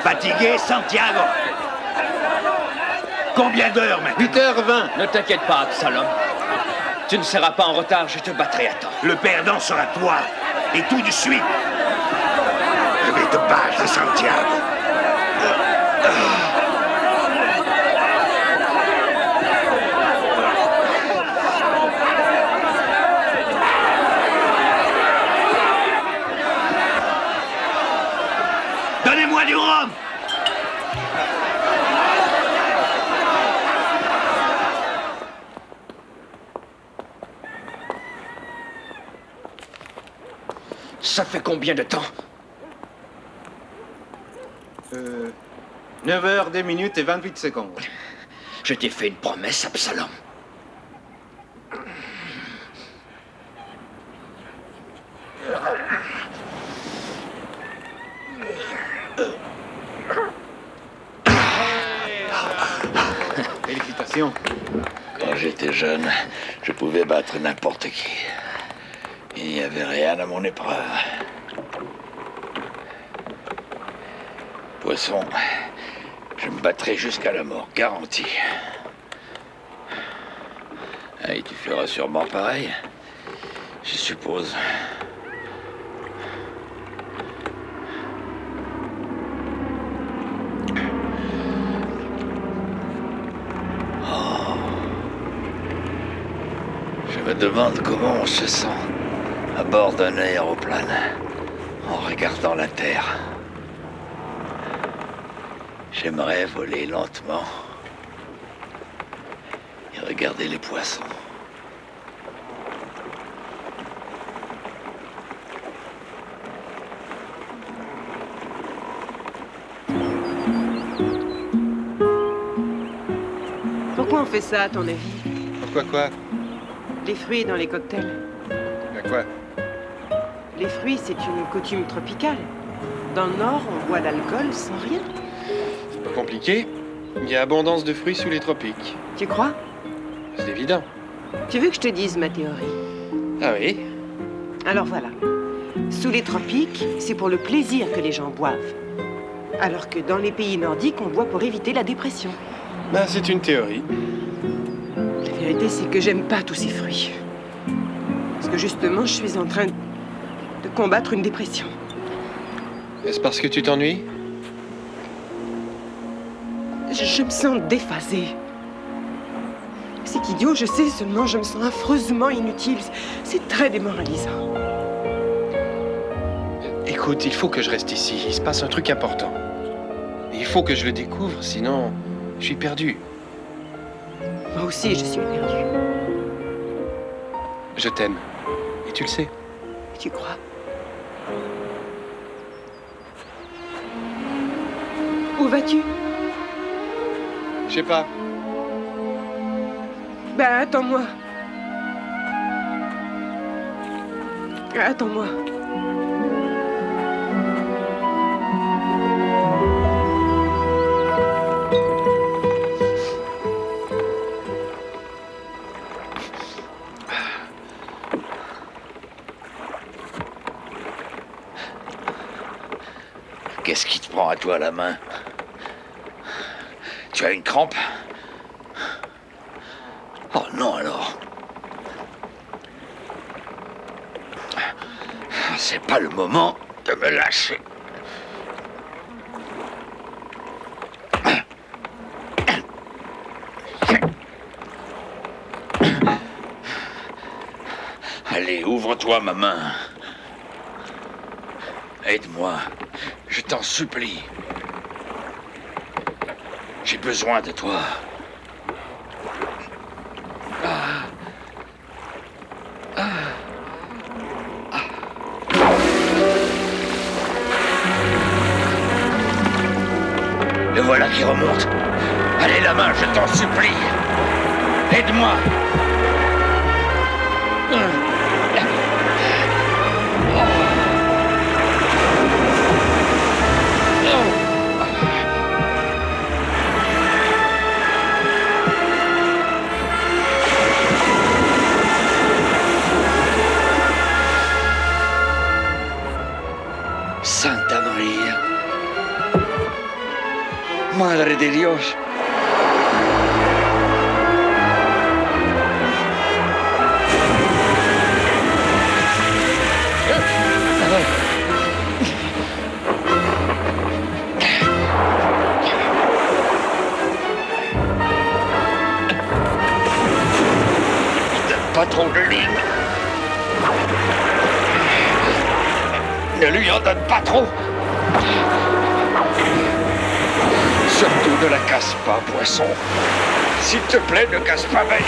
Fatigué, Santiago? Combien d'heures maintenant? 8h20. Ne t'inquiète pas, Absalom. Tu ne seras pas en retard, je te battrai à temps. Le perdant sera toi, et tout de suite. Je vais te battre, Santiago. Donnez-moi du rhum. Ça fait combien de temps? 9h, 2 minutes et 28 secondes. Je t'ai fait une promesse, Absalom. Félicitations. Quand j'étais jeune, je pouvais battre n'importe qui. Il n'y avait rien à mon épreuve. Poisson, je me battrai jusqu'à la mort, garanti. Et tu feras sûrement pareil, je suppose. Oh. Je me demande comment on se sent à bord d'un aéroplane, en regardant la Terre. J'aimerais voler lentement et regarder les poissons. Pourquoi on fait ça, à ton avis? Pourquoi quoi? Les fruits dans les cocktails. Ben quoi? Les fruits, c'est une coutume tropicale. Dans le Nord, on boit l'alcool sans rien. C'est pas compliqué. Il y a abondance de fruits sous les tropiques. Tu crois? C'est évident. Tu veux que je te dise ma théorie? Ah oui? Alors voilà. Sous les tropiques, c'est pour le plaisir que les gens boivent. Alors que dans les pays nordiques, on boit pour éviter la dépression. Ben, c'est une théorie. La vérité, c'est que j'aime pas tous ces fruits. Parce que justement, je suis en train de combattre une dépression. Est-ce parce que tu t'ennuies? Je me sens déphasée. C'est idiot, je sais, seulement je me sens affreusement inutile. C'est très démoralisant. Écoute, il faut que je reste ici. Il se passe un truc important. Et il faut que je le découvre, sinon je suis perdu. Moi aussi, je suis perdue. Je t'aime. Et tu le sais. Tu crois? Où vas-tu? Je sais pas. Ben, attends-moi. Attends-moi. Qu'est-ce qui te prend à toi la main? Tu as une crampe? Oh non alors. C'est pas le moment de me lâcher. Allez, ouvre-toi ma main. Aide-moi, je t'en supplie. J'ai besoin de toi. Le voilà qui remonte. Allez, la main, je t'en supplie. Aide-moi. Santa María. Madre de Dios. Pas trop de lignes. Ne lui en donne pas trop. Surtout ne la casse pas, poisson. S'il te plaît, ne casse pas ma ligne.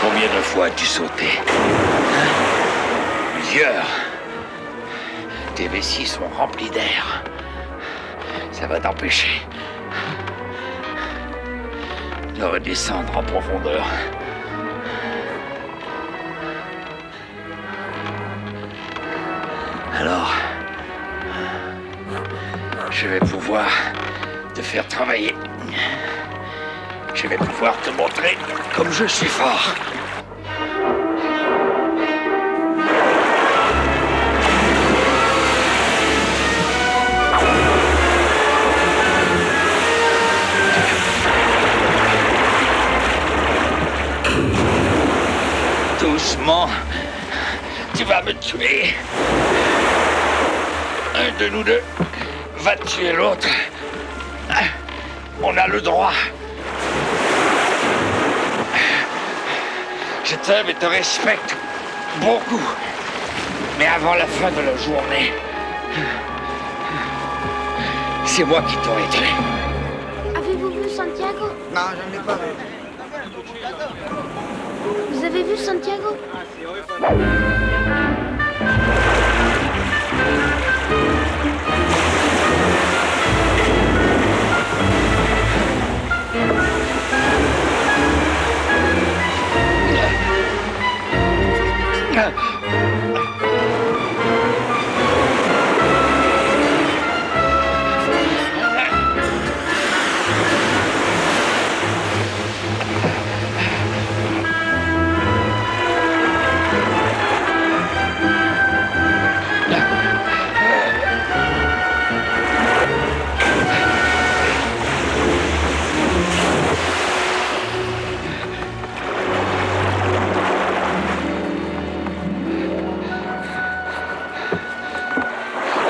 Combien de fois as-tu sauté? Plusieurs. Tes vessies sont remplies d'air. Ça va t'empêcher de redescendre en profondeur. Alors, je vais pouvoir te faire travailler. Je vais pouvoir te montrer comme je suis fort. Doucement, tu vas me tuer. Un de nous deux va tuer l'autre. On a le droit. Je t'aime et te respecte beaucoup. Mais avant la fin de la journée, c'est moi qui t'aurai tué. Non, j'en ai pas vu. Vous avez vu Santiago?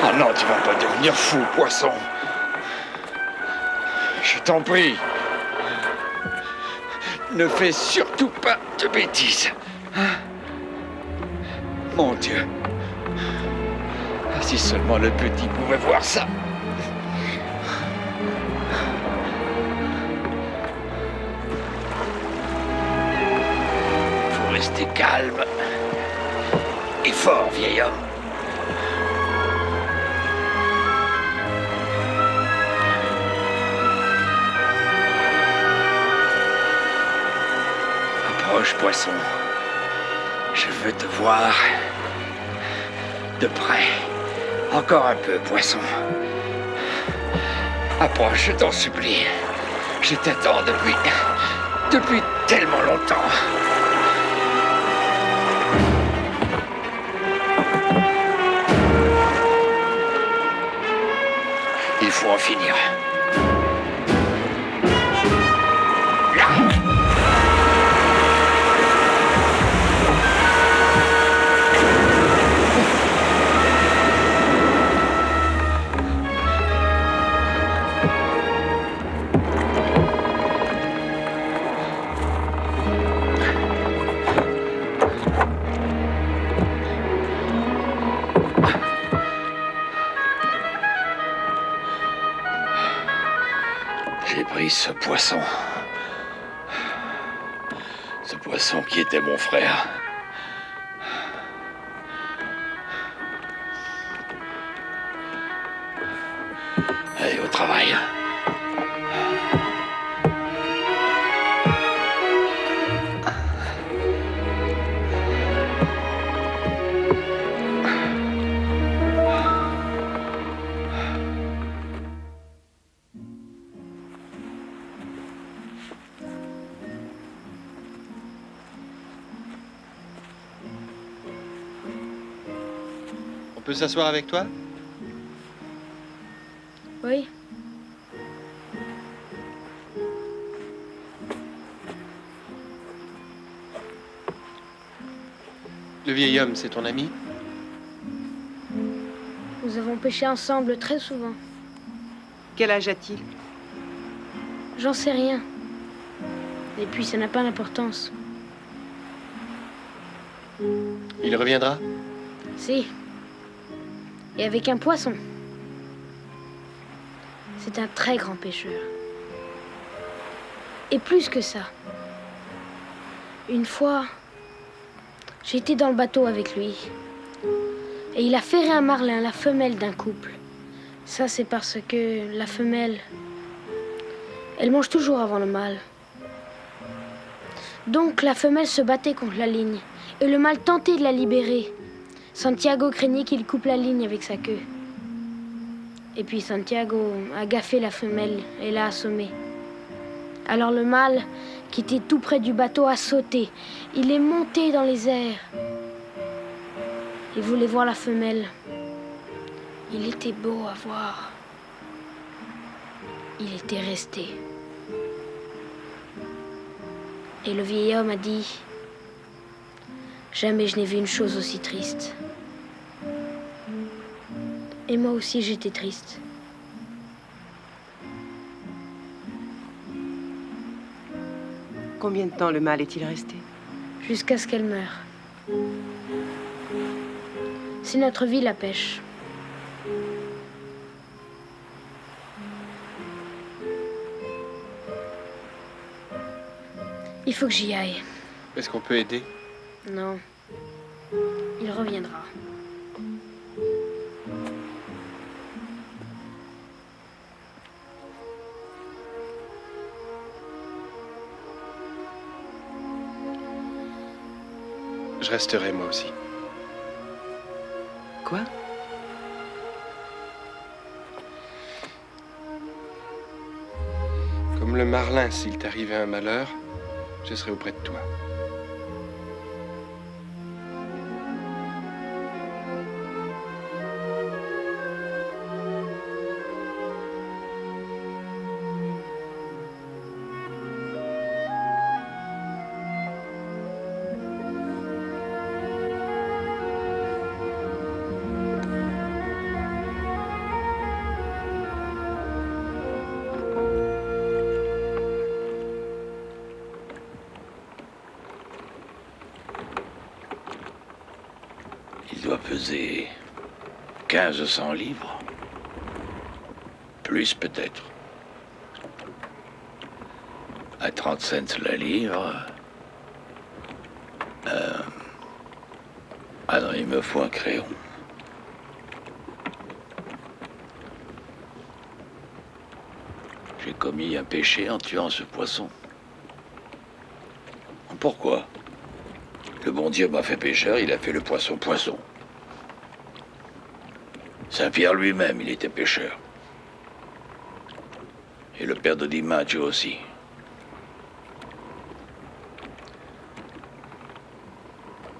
Ah non, tu vas pas devenir fou, poisson. Je t'en prie. Ne fais surtout pas de bêtises. Hein? Mon Dieu. Si seulement le petit pouvait voir ça. Faut rester calme et fort, vieil homme. Approche, poisson. Je veux te voir de près. Encore un peu, poisson. Approche, je t'en supplie. Je t'attends depuis tellement longtemps. Il faut en finir. J'ai pris ce poisson. Ce poisson qui était mon frère. Allez, au travail. On peut s'asseoir avec toi? Oui. Le vieil homme, c'est ton ami? Nous avons pêché ensemble très souvent. Quel âge a-t-il? J'en sais rien. Et puis ça n'a pas d'importance. Il reviendra? Si. Et avec un poisson. C'est un très grand pêcheur. Et plus que ça. Une fois, j'étais dans le bateau avec lui. Et il a ferré un marlin, la femelle d'un couple. Ça, c'est parce que la femelle, elle mange toujours avant le mâle. Donc la femelle se battait contre la ligne. Et le mâle tentait de la libérer. Santiago craignait qu'il coupe la ligne avec sa queue. Et puis Santiago a gaffé la femelle et l'a assommée. Alors le mâle, qui était tout près du bateau, a sauté. Il est monté dans les airs. Il voulait voir la femelle. Il était beau à voir. Il était resté. Et le vieil homme a dit: jamais je n'ai vu une chose aussi triste. Et moi aussi, j'étais triste. Combien de temps le mâle est-il resté? Jusqu'à ce qu'elle meure. C'est notre vie, la pêche. Il faut que j'y aille. Est-ce qu'on peut aider? Non. Il reviendra. Je resterai moi aussi. Quoi? Comme le marlin, s'il t'arrivait un malheur, je serai auprès de toi. Il doit peser 1500 livres. Plus peut-être. À 30 cents la livre. Ah non, il me faut un crayon. J'ai commis un péché en tuant ce poisson. Pourquoi? Le bon Dieu m'a fait pécheur, il a fait le poisson poisson. Saint-Pierre lui-même, il était pécheur. Et le père de Di Maggio aussi.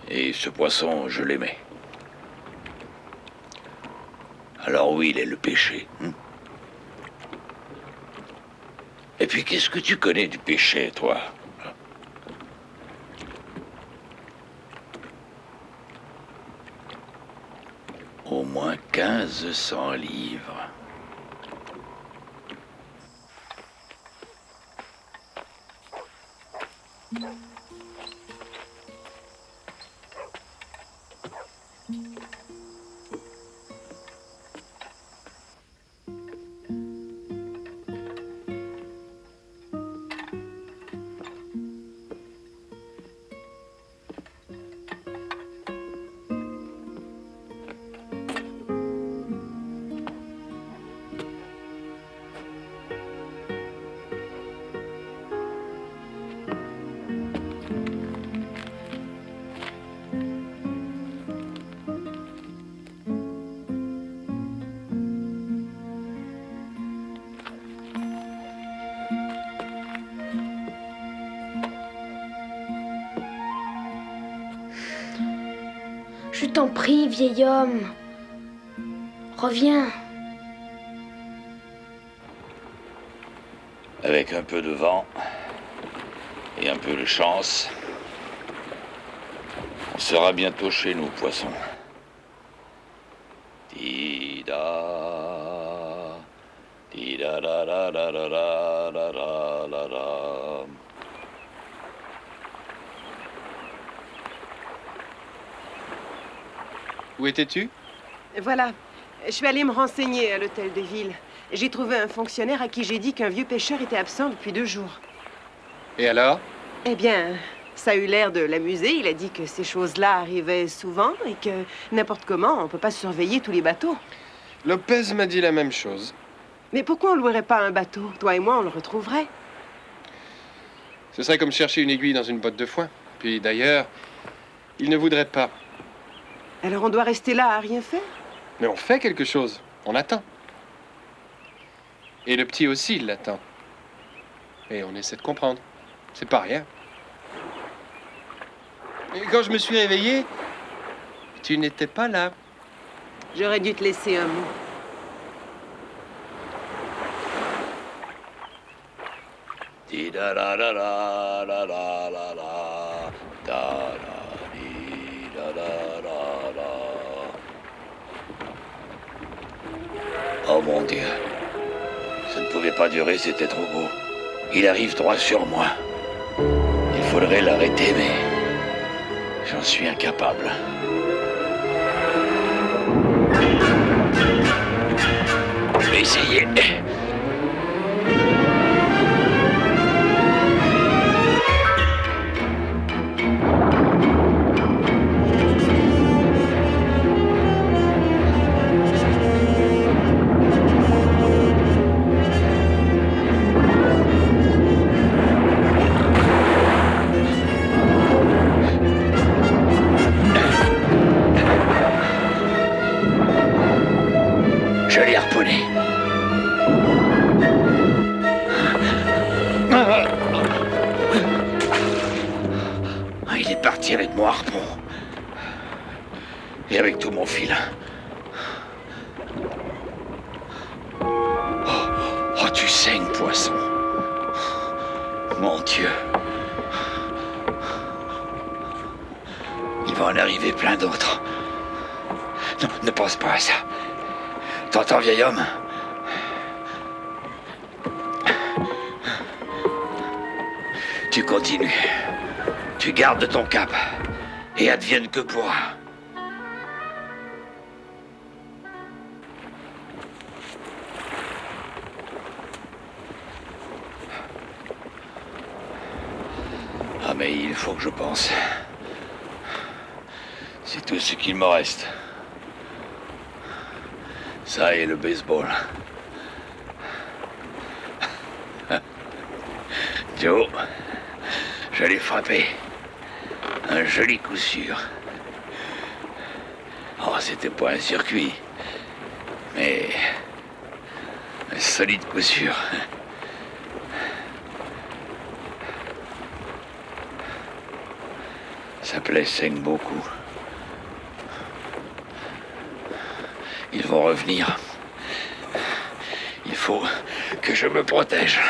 Et ce poisson, je l'aimais. Alors oui, il est le péché. Et puis, qu'est-ce que tu connais du péché, toi? Au moins 1500 livres. Je t'en prie, vieil homme. Reviens. Avec un peu de vent et un peu de chance, on sera bientôt chez nous, poisson. Tida, tida da da da da da da da da. Où étais-tu? Voilà. Je suis allée me renseigner à l'hôtel de ville. J'ai trouvé un fonctionnaire à qui j'ai dit qu'un vieux pêcheur était absent depuis 2 jours. Et alors? Eh bien, ça a eu l'air de l'amuser. Il a dit que ces choses-là arrivaient souvent et que n'importe comment, on ne peut pas surveiller tous les bateaux. Lopez m'a dit la même chose. Mais pourquoi on ne louerait pas un bateau? Toi et moi, on le retrouverait. Ce serait comme chercher une aiguille dans une botte de foin. Puis d'ailleurs, il ne voudrait pas. Alors on doit rester là à rien faire? Mais on fait quelque chose. On attend. Et le petit aussi, il l'attend. Et on essaie de comprendre. C'est pas rien. Et quand je me suis réveillé, tu n'étais pas là. J'aurais dû te laisser un mot. Da da da da da da da da da da da. Oh mon Dieu, ça ne pouvait pas durer, c'était trop beau. Il arrive droit sur moi. Il faudrait l'arrêter, mais j'en suis incapable. Essayez. Je l'ai harponné. Il est parti avec mon harpon. Et avec tout mon fil. Oh, tu saignes, poisson. Mon Dieu. Il va en arriver plein d'autres. Non, ne pense pas à ça. T'entends, vieil homme? Tu continues. Tu gardes ton cap. Et advienne que pourra. Ah, mais il faut que je pense. C'est tout ce qu'il me reste. Ça et le baseball. Joe, je l'ai frappé. Un joli coup sûr. Oh, c'était pas un circuit, mais un solide coup sûr. Sa plaie saigne beaucoup. Ils vont revenir. Il faut que je me protège.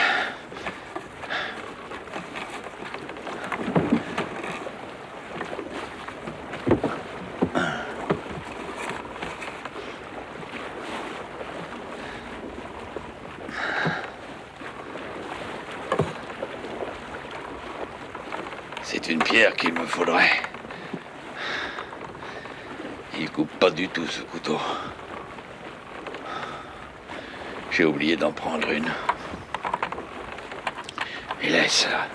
C'est une pierre qu'il me faudrait. Il coupe pas du tout ce couteau. J'ai oublié d'en prendre une. Et laisse-la.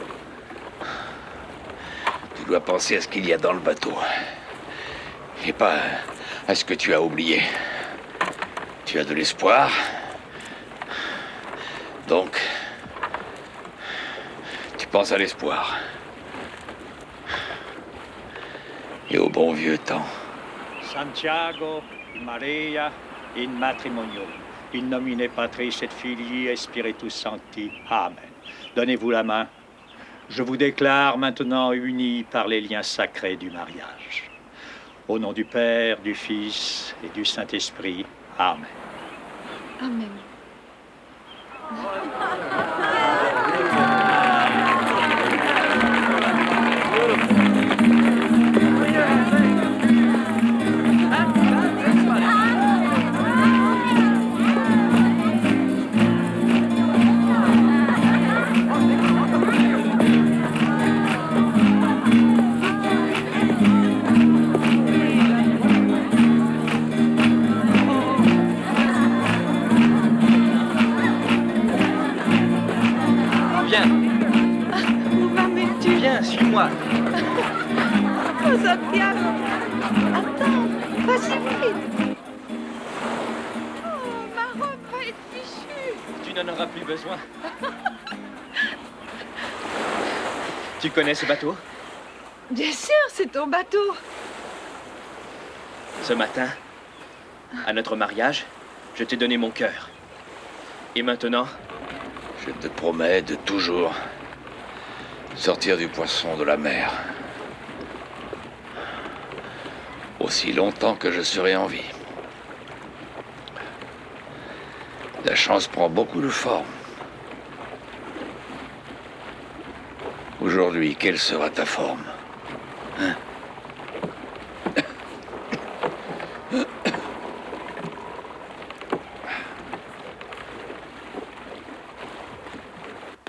Tu dois penser à ce qu'il y a dans le bateau. Et pas à ce que tu as oublié. Tu as de l'espoir. Donc, tu penses à l'espoir. Et au bon vieux temps. Santiago, Maria, in matrimonio. In nomine Patris et Filii et Spiritus Sancti. Amen. Donnez-vous la main. Je vous déclare maintenant unis par les liens sacrés du mariage. Au nom du Père, du Fils et du Saint-Esprit. Amen. Amen. Viens, suis-moi. Oh, Santiago. Attends, pas si vite. Oh, ma robe va être fichue. Tu n'en auras plus besoin. Tu connais ce bateau? Bien sûr, c'est ton bateau. Ce matin, à notre mariage, je t'ai donné mon cœur. Et maintenant? Je te promets de toujours sortir du poisson de la mer. Aussi longtemps que je serai en vie. La chance prend beaucoup de formes. Aujourd'hui, quelle sera ta forme? Hein?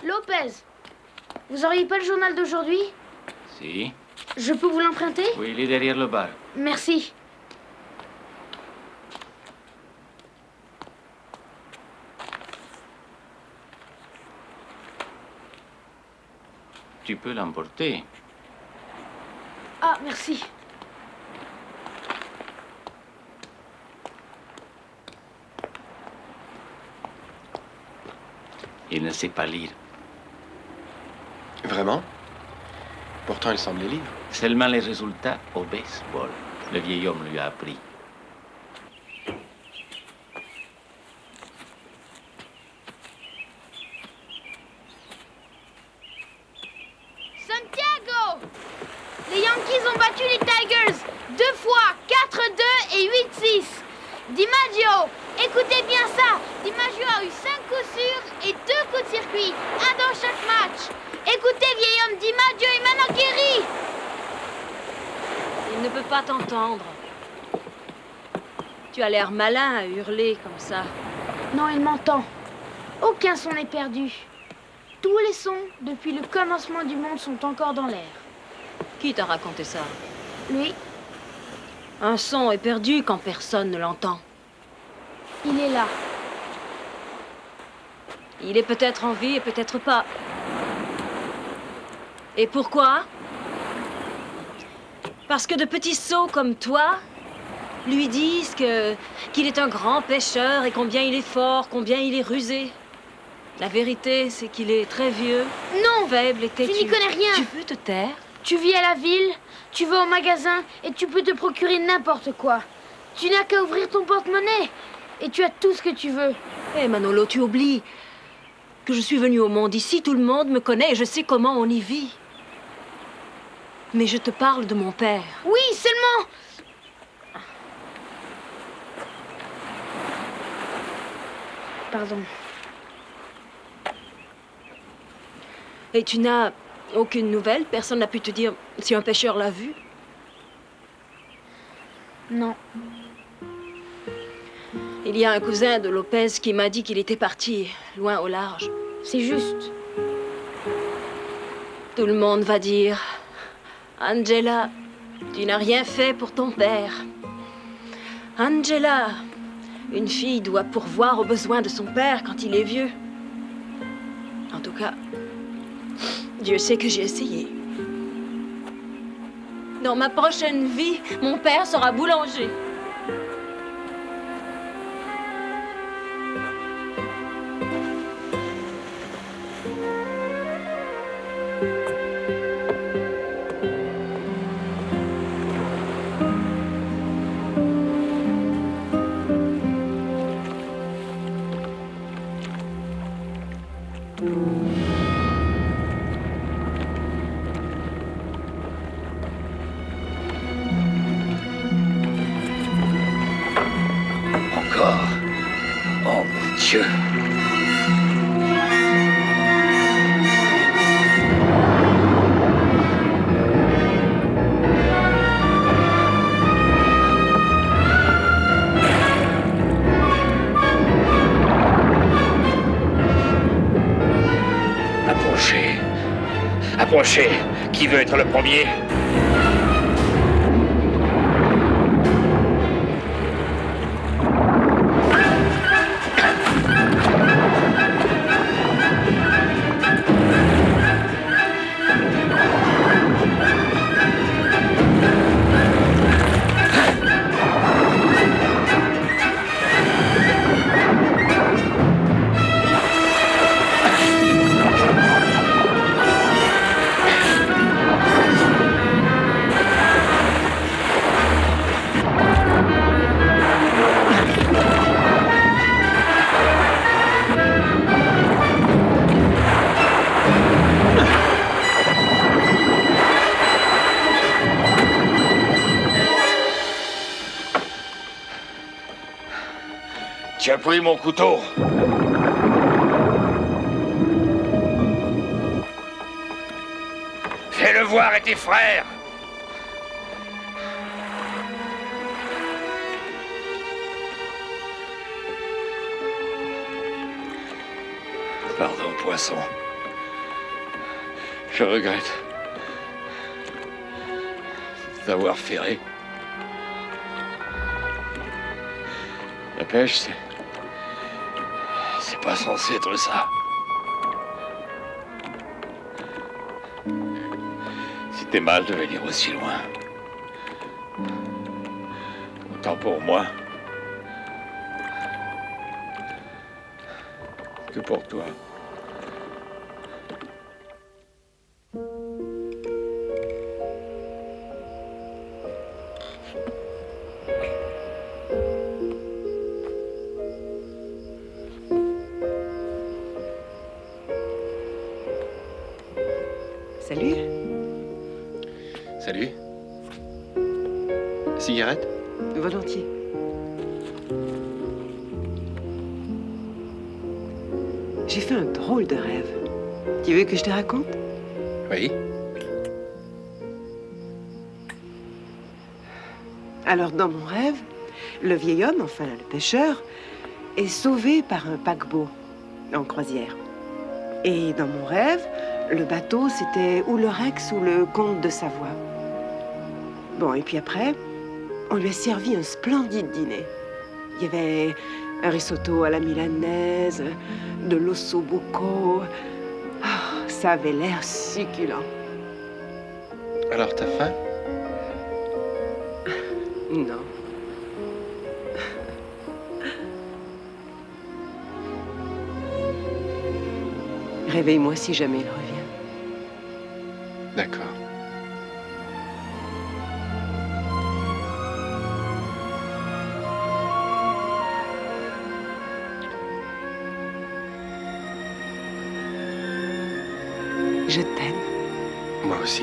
Lopez, vous auriez pas le journal d'aujourd'hui? Si. Je peux vous l'emprunter? Oui, il est derrière le bar. Merci. Tu peux l'emporter. Ah, merci. Il ne sait pas lire. Vraiment? Pourtant, il semblait lire. Seulement les résultats au baseball. Le vieil homme lui a appris. Santiago! Les Yankees ont battu les Tigers 2 fois, 4-2 et 8-6. DiMaggio, écoutez bien ça. DiMaggio a eu 5 coups sûrs et 2 coups de circuit, un dans chaque match. Écoutez, vieil homme, DiMaggio est maintenant guéri. Il ne peut pas t'entendre. Tu as l'air malin à hurler comme ça. Non, il m'entend. Aucun son n'est perdu. Tous les sons, depuis le commencement du monde, sont encore dans l'air. Qui t'a raconté ça? Lui, Un son est perdu quand personne ne l'entend. il est là. Il est peut-être en vie et peut-être pas. Et pourquoi? Parce que de petits sots comme toi lui disent qu'il est un grand pêcheur et combien il est fort, combien il est rusé. La vérité, c'est qu'il est très vieux, Non, faible et têtu. tu n'y connais rien. Tu veux te taire? Tu vis à la ville, tu vas au magasin et tu peux te procurer n'importe quoi. Tu n'as qu'à ouvrir ton porte-monnaie et tu as tout ce que tu veux. Eh Manolo, tu oublies que je suis venue au monde ici, tout le monde me connaît et je sais comment on y vit. Mais je te parle de mon père. Oui, seulement... Pardon. Et tu n'as aucune nouvelle? Personne n'a pu te dire si un pêcheur l'a vu? Non. Il y a un cousin de Lopez qui m'a dit qu'il était parti, loin au large. C'est juste. Tout le monde va dire... Angela, tu n'as rien fait pour ton père. Angela, une fille doit pourvoir aux besoins de son père quand il est vieux. En tout cas, Dieu sait que j'ai essayé. Dans ma prochaine vie, mon père sera boulanger. Encore. Oh mon Dieu. Approchez. Approchez. Qui veut être le premier? Tu as pris mon couteau. Fais-le voir à tes frères. Pardon, poisson. Je regrette d'avoir ferré. La pêche, c'est pas censé être ça. Si c'était mal de venir aussi loin. Autant pour moi que pour toi. Salut. Salut. Cigarette? Volontiers. J'ai fait un drôle de rêve. Tu veux que je te raconte? Oui. Alors, dans mon rêve, le vieil homme, enfin le pêcheur, est sauvé par un paquebot en croisière. Et dans mon rêve, le bateau, c'était ou le Rex ou le comte de Savoie. Bon, et puis après, on lui a servi un splendide dîner. Il y avait un risotto à la milanaise, de l'osso bucco. Oh, ça avait l'air succulent. Alors, t'as faim? Non. Réveille-moi si jamais il revient. D'accord. Je t'aime. Moi aussi.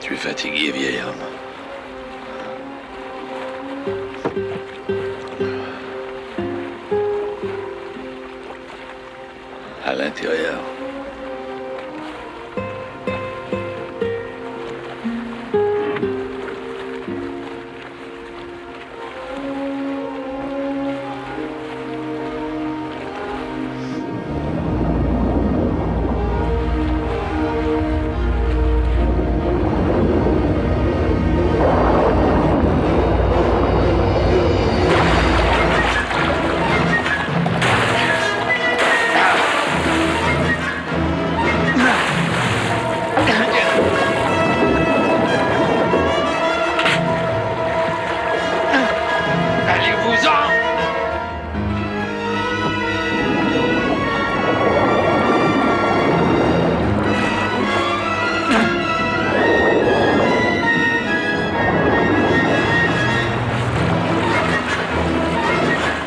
Tu es fatigué, vieil homme. À l'intérieur.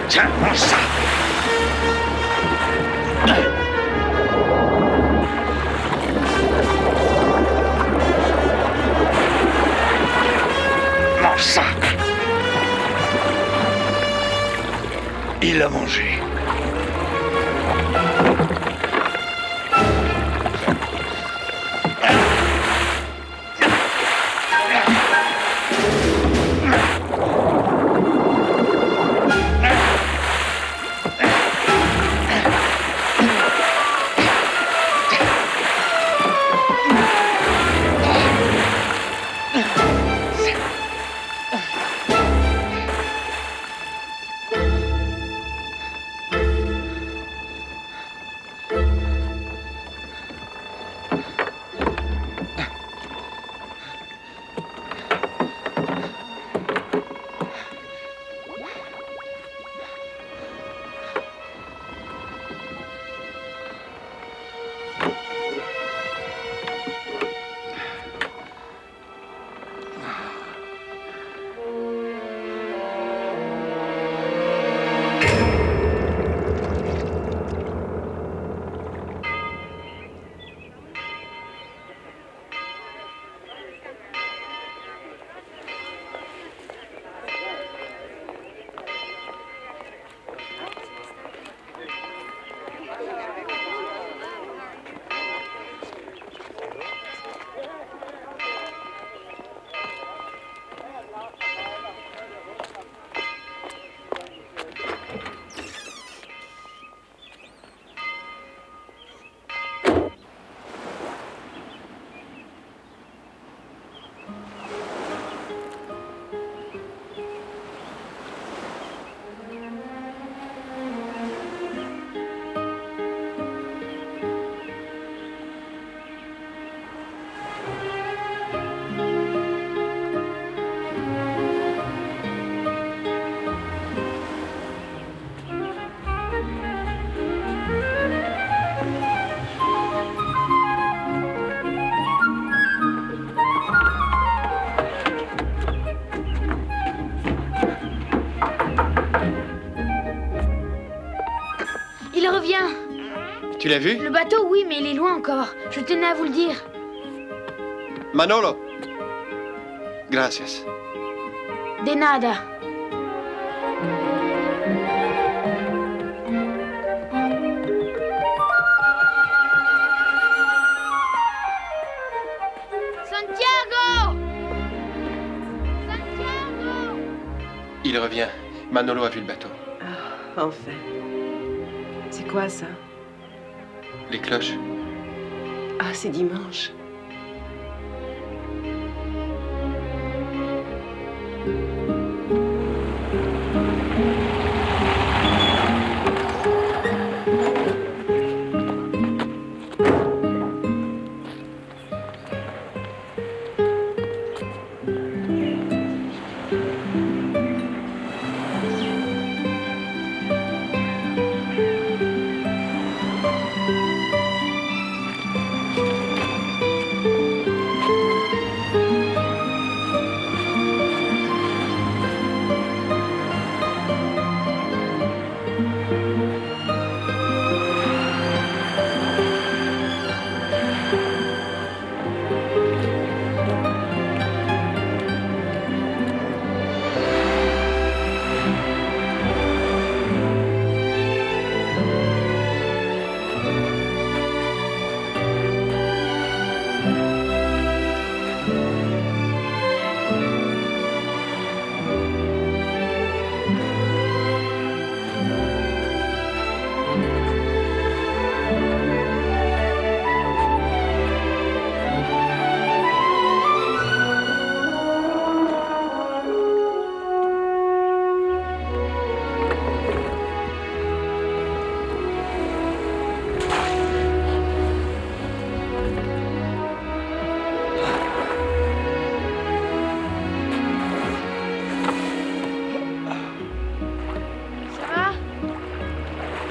Tiens, mange ça. Mange ça. Il l'a mangé. Tu l'as vu? Le bateau, oui, mais il est loin encore. Je tenais à vous le dire. Manolo. Gracias. De nada. Santiago! Santiago! Il revient. Manolo a vu le bateau. Ah, enfin. C'est quoi ça? Les cloches. Ah, c'est dimanche.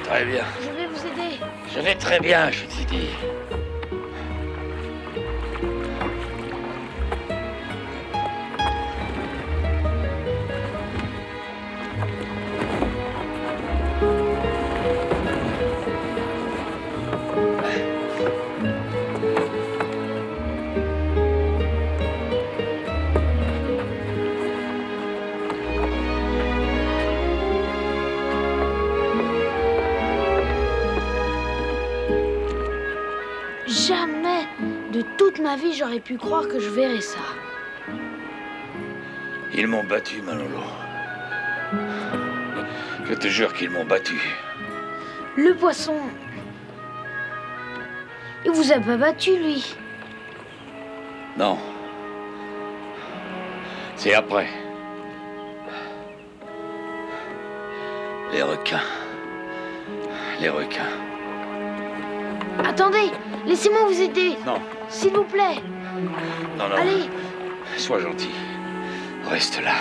Très bien. Je vais vous aider. Je vais très bien, je t'ai dit. Jamais de toute ma vie j'aurais pu croire que je verrais ça. Ils m'ont battu, Manolo. Je te jure qu'ils m'ont battu. Le poisson... Il vous a pas battu, lui. Non. C'est après. Les requins. Les requins. Attendez, laissez-moi vous aider. Non. S'il vous plaît. Non, non. Allez. Sois gentil. Reste là.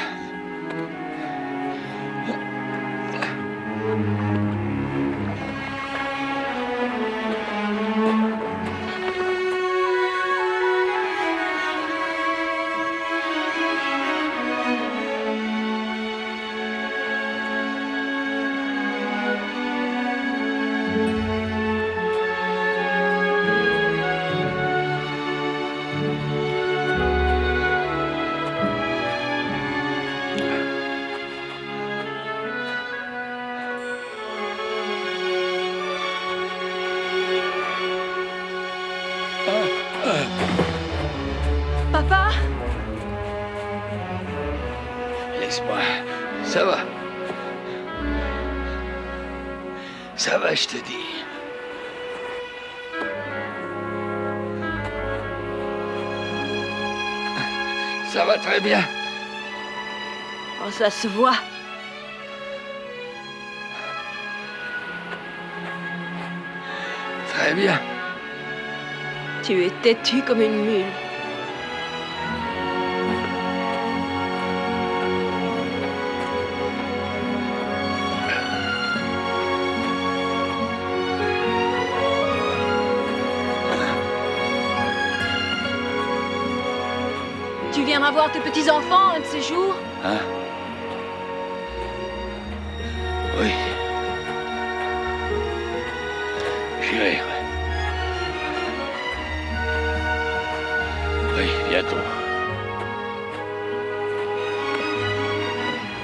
Papa? Laisse-moi. Ça va. Ça va, je te dis. Ça va très bien. Oh, ça se voit. Très bien. Tu es têtu comme une mule. Tu viendras voir tes petits-enfants un de ces jours? Hein? Oui. J'irai. Oui, bientôt.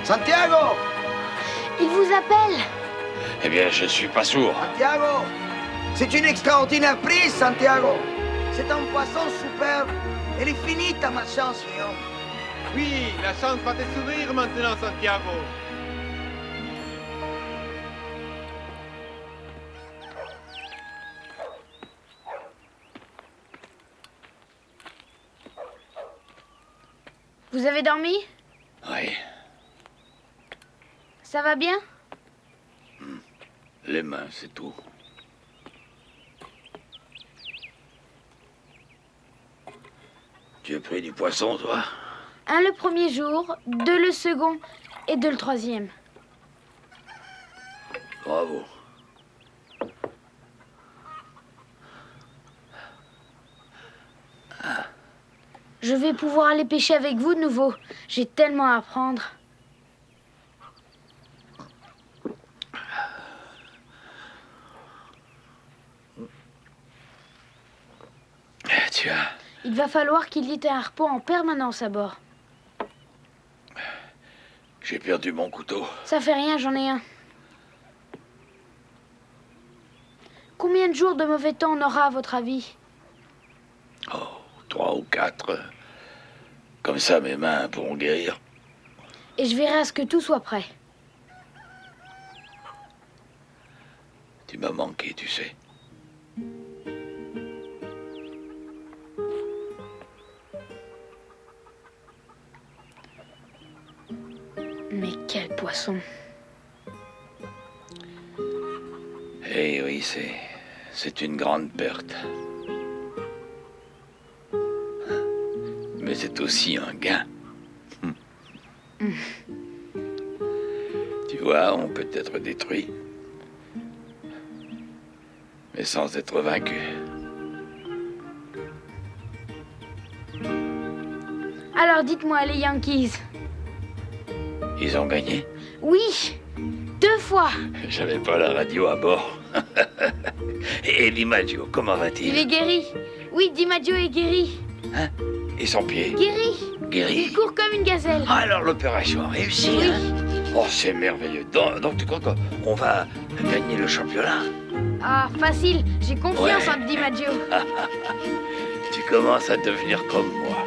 Santiago! Il vous appelle. Eh bien, je suis pas sourd. Santiago! C'est une extraordinaire prise, Santiago! C'est un poisson superbe. Elle est finie, ta malchance, Léon. Oui, la chance va te sourire maintenant, Santiago. Vous avez dormi? Oui, Ça va bien? les mains, c'est tout. Tu as pris du poisson, toi? 1 le premier jour, 2 le second et 2 le troisième. Bravo. Je vais pouvoir aller pêcher avec vous de nouveau. J'ai tellement à apprendre. Tu as... Il va falloir qu'il y ait un harpon en permanence à bord. J'ai perdu mon couteau. Ça fait rien, j'en ai un. Combien de jours de mauvais temps on aura, à votre avis? Oh, 3 ou 4. Comme ça, mes mains pourront guérir. Et je verrai à ce que tout soit prêt. Tu m'as manqué, tu sais. Mais quel poisson! Eh oui, c'est une grande perte. Mais c'est aussi un gain. Tu vois, on peut être détruit, mais sans être vaincu. Alors dites-moi, les Yankees. Ils ont gagné? Oui, 2 fois. J'avais pas la radio à bord. Et DiMaggio, comment va-t-il? Il est guéri. Oui, DiMaggio est guéri. Hein? Et son pied? Guéri. Guéri? Il court comme une gazelle. Ah, alors l'opération a réussi, Oui. hein? Oh, c'est merveilleux. Donc tu crois qu'on va gagner le championnat? Ah, facile. J'ai confiance Ouais. en DiMaggio. Tu commences à devenir comme moi.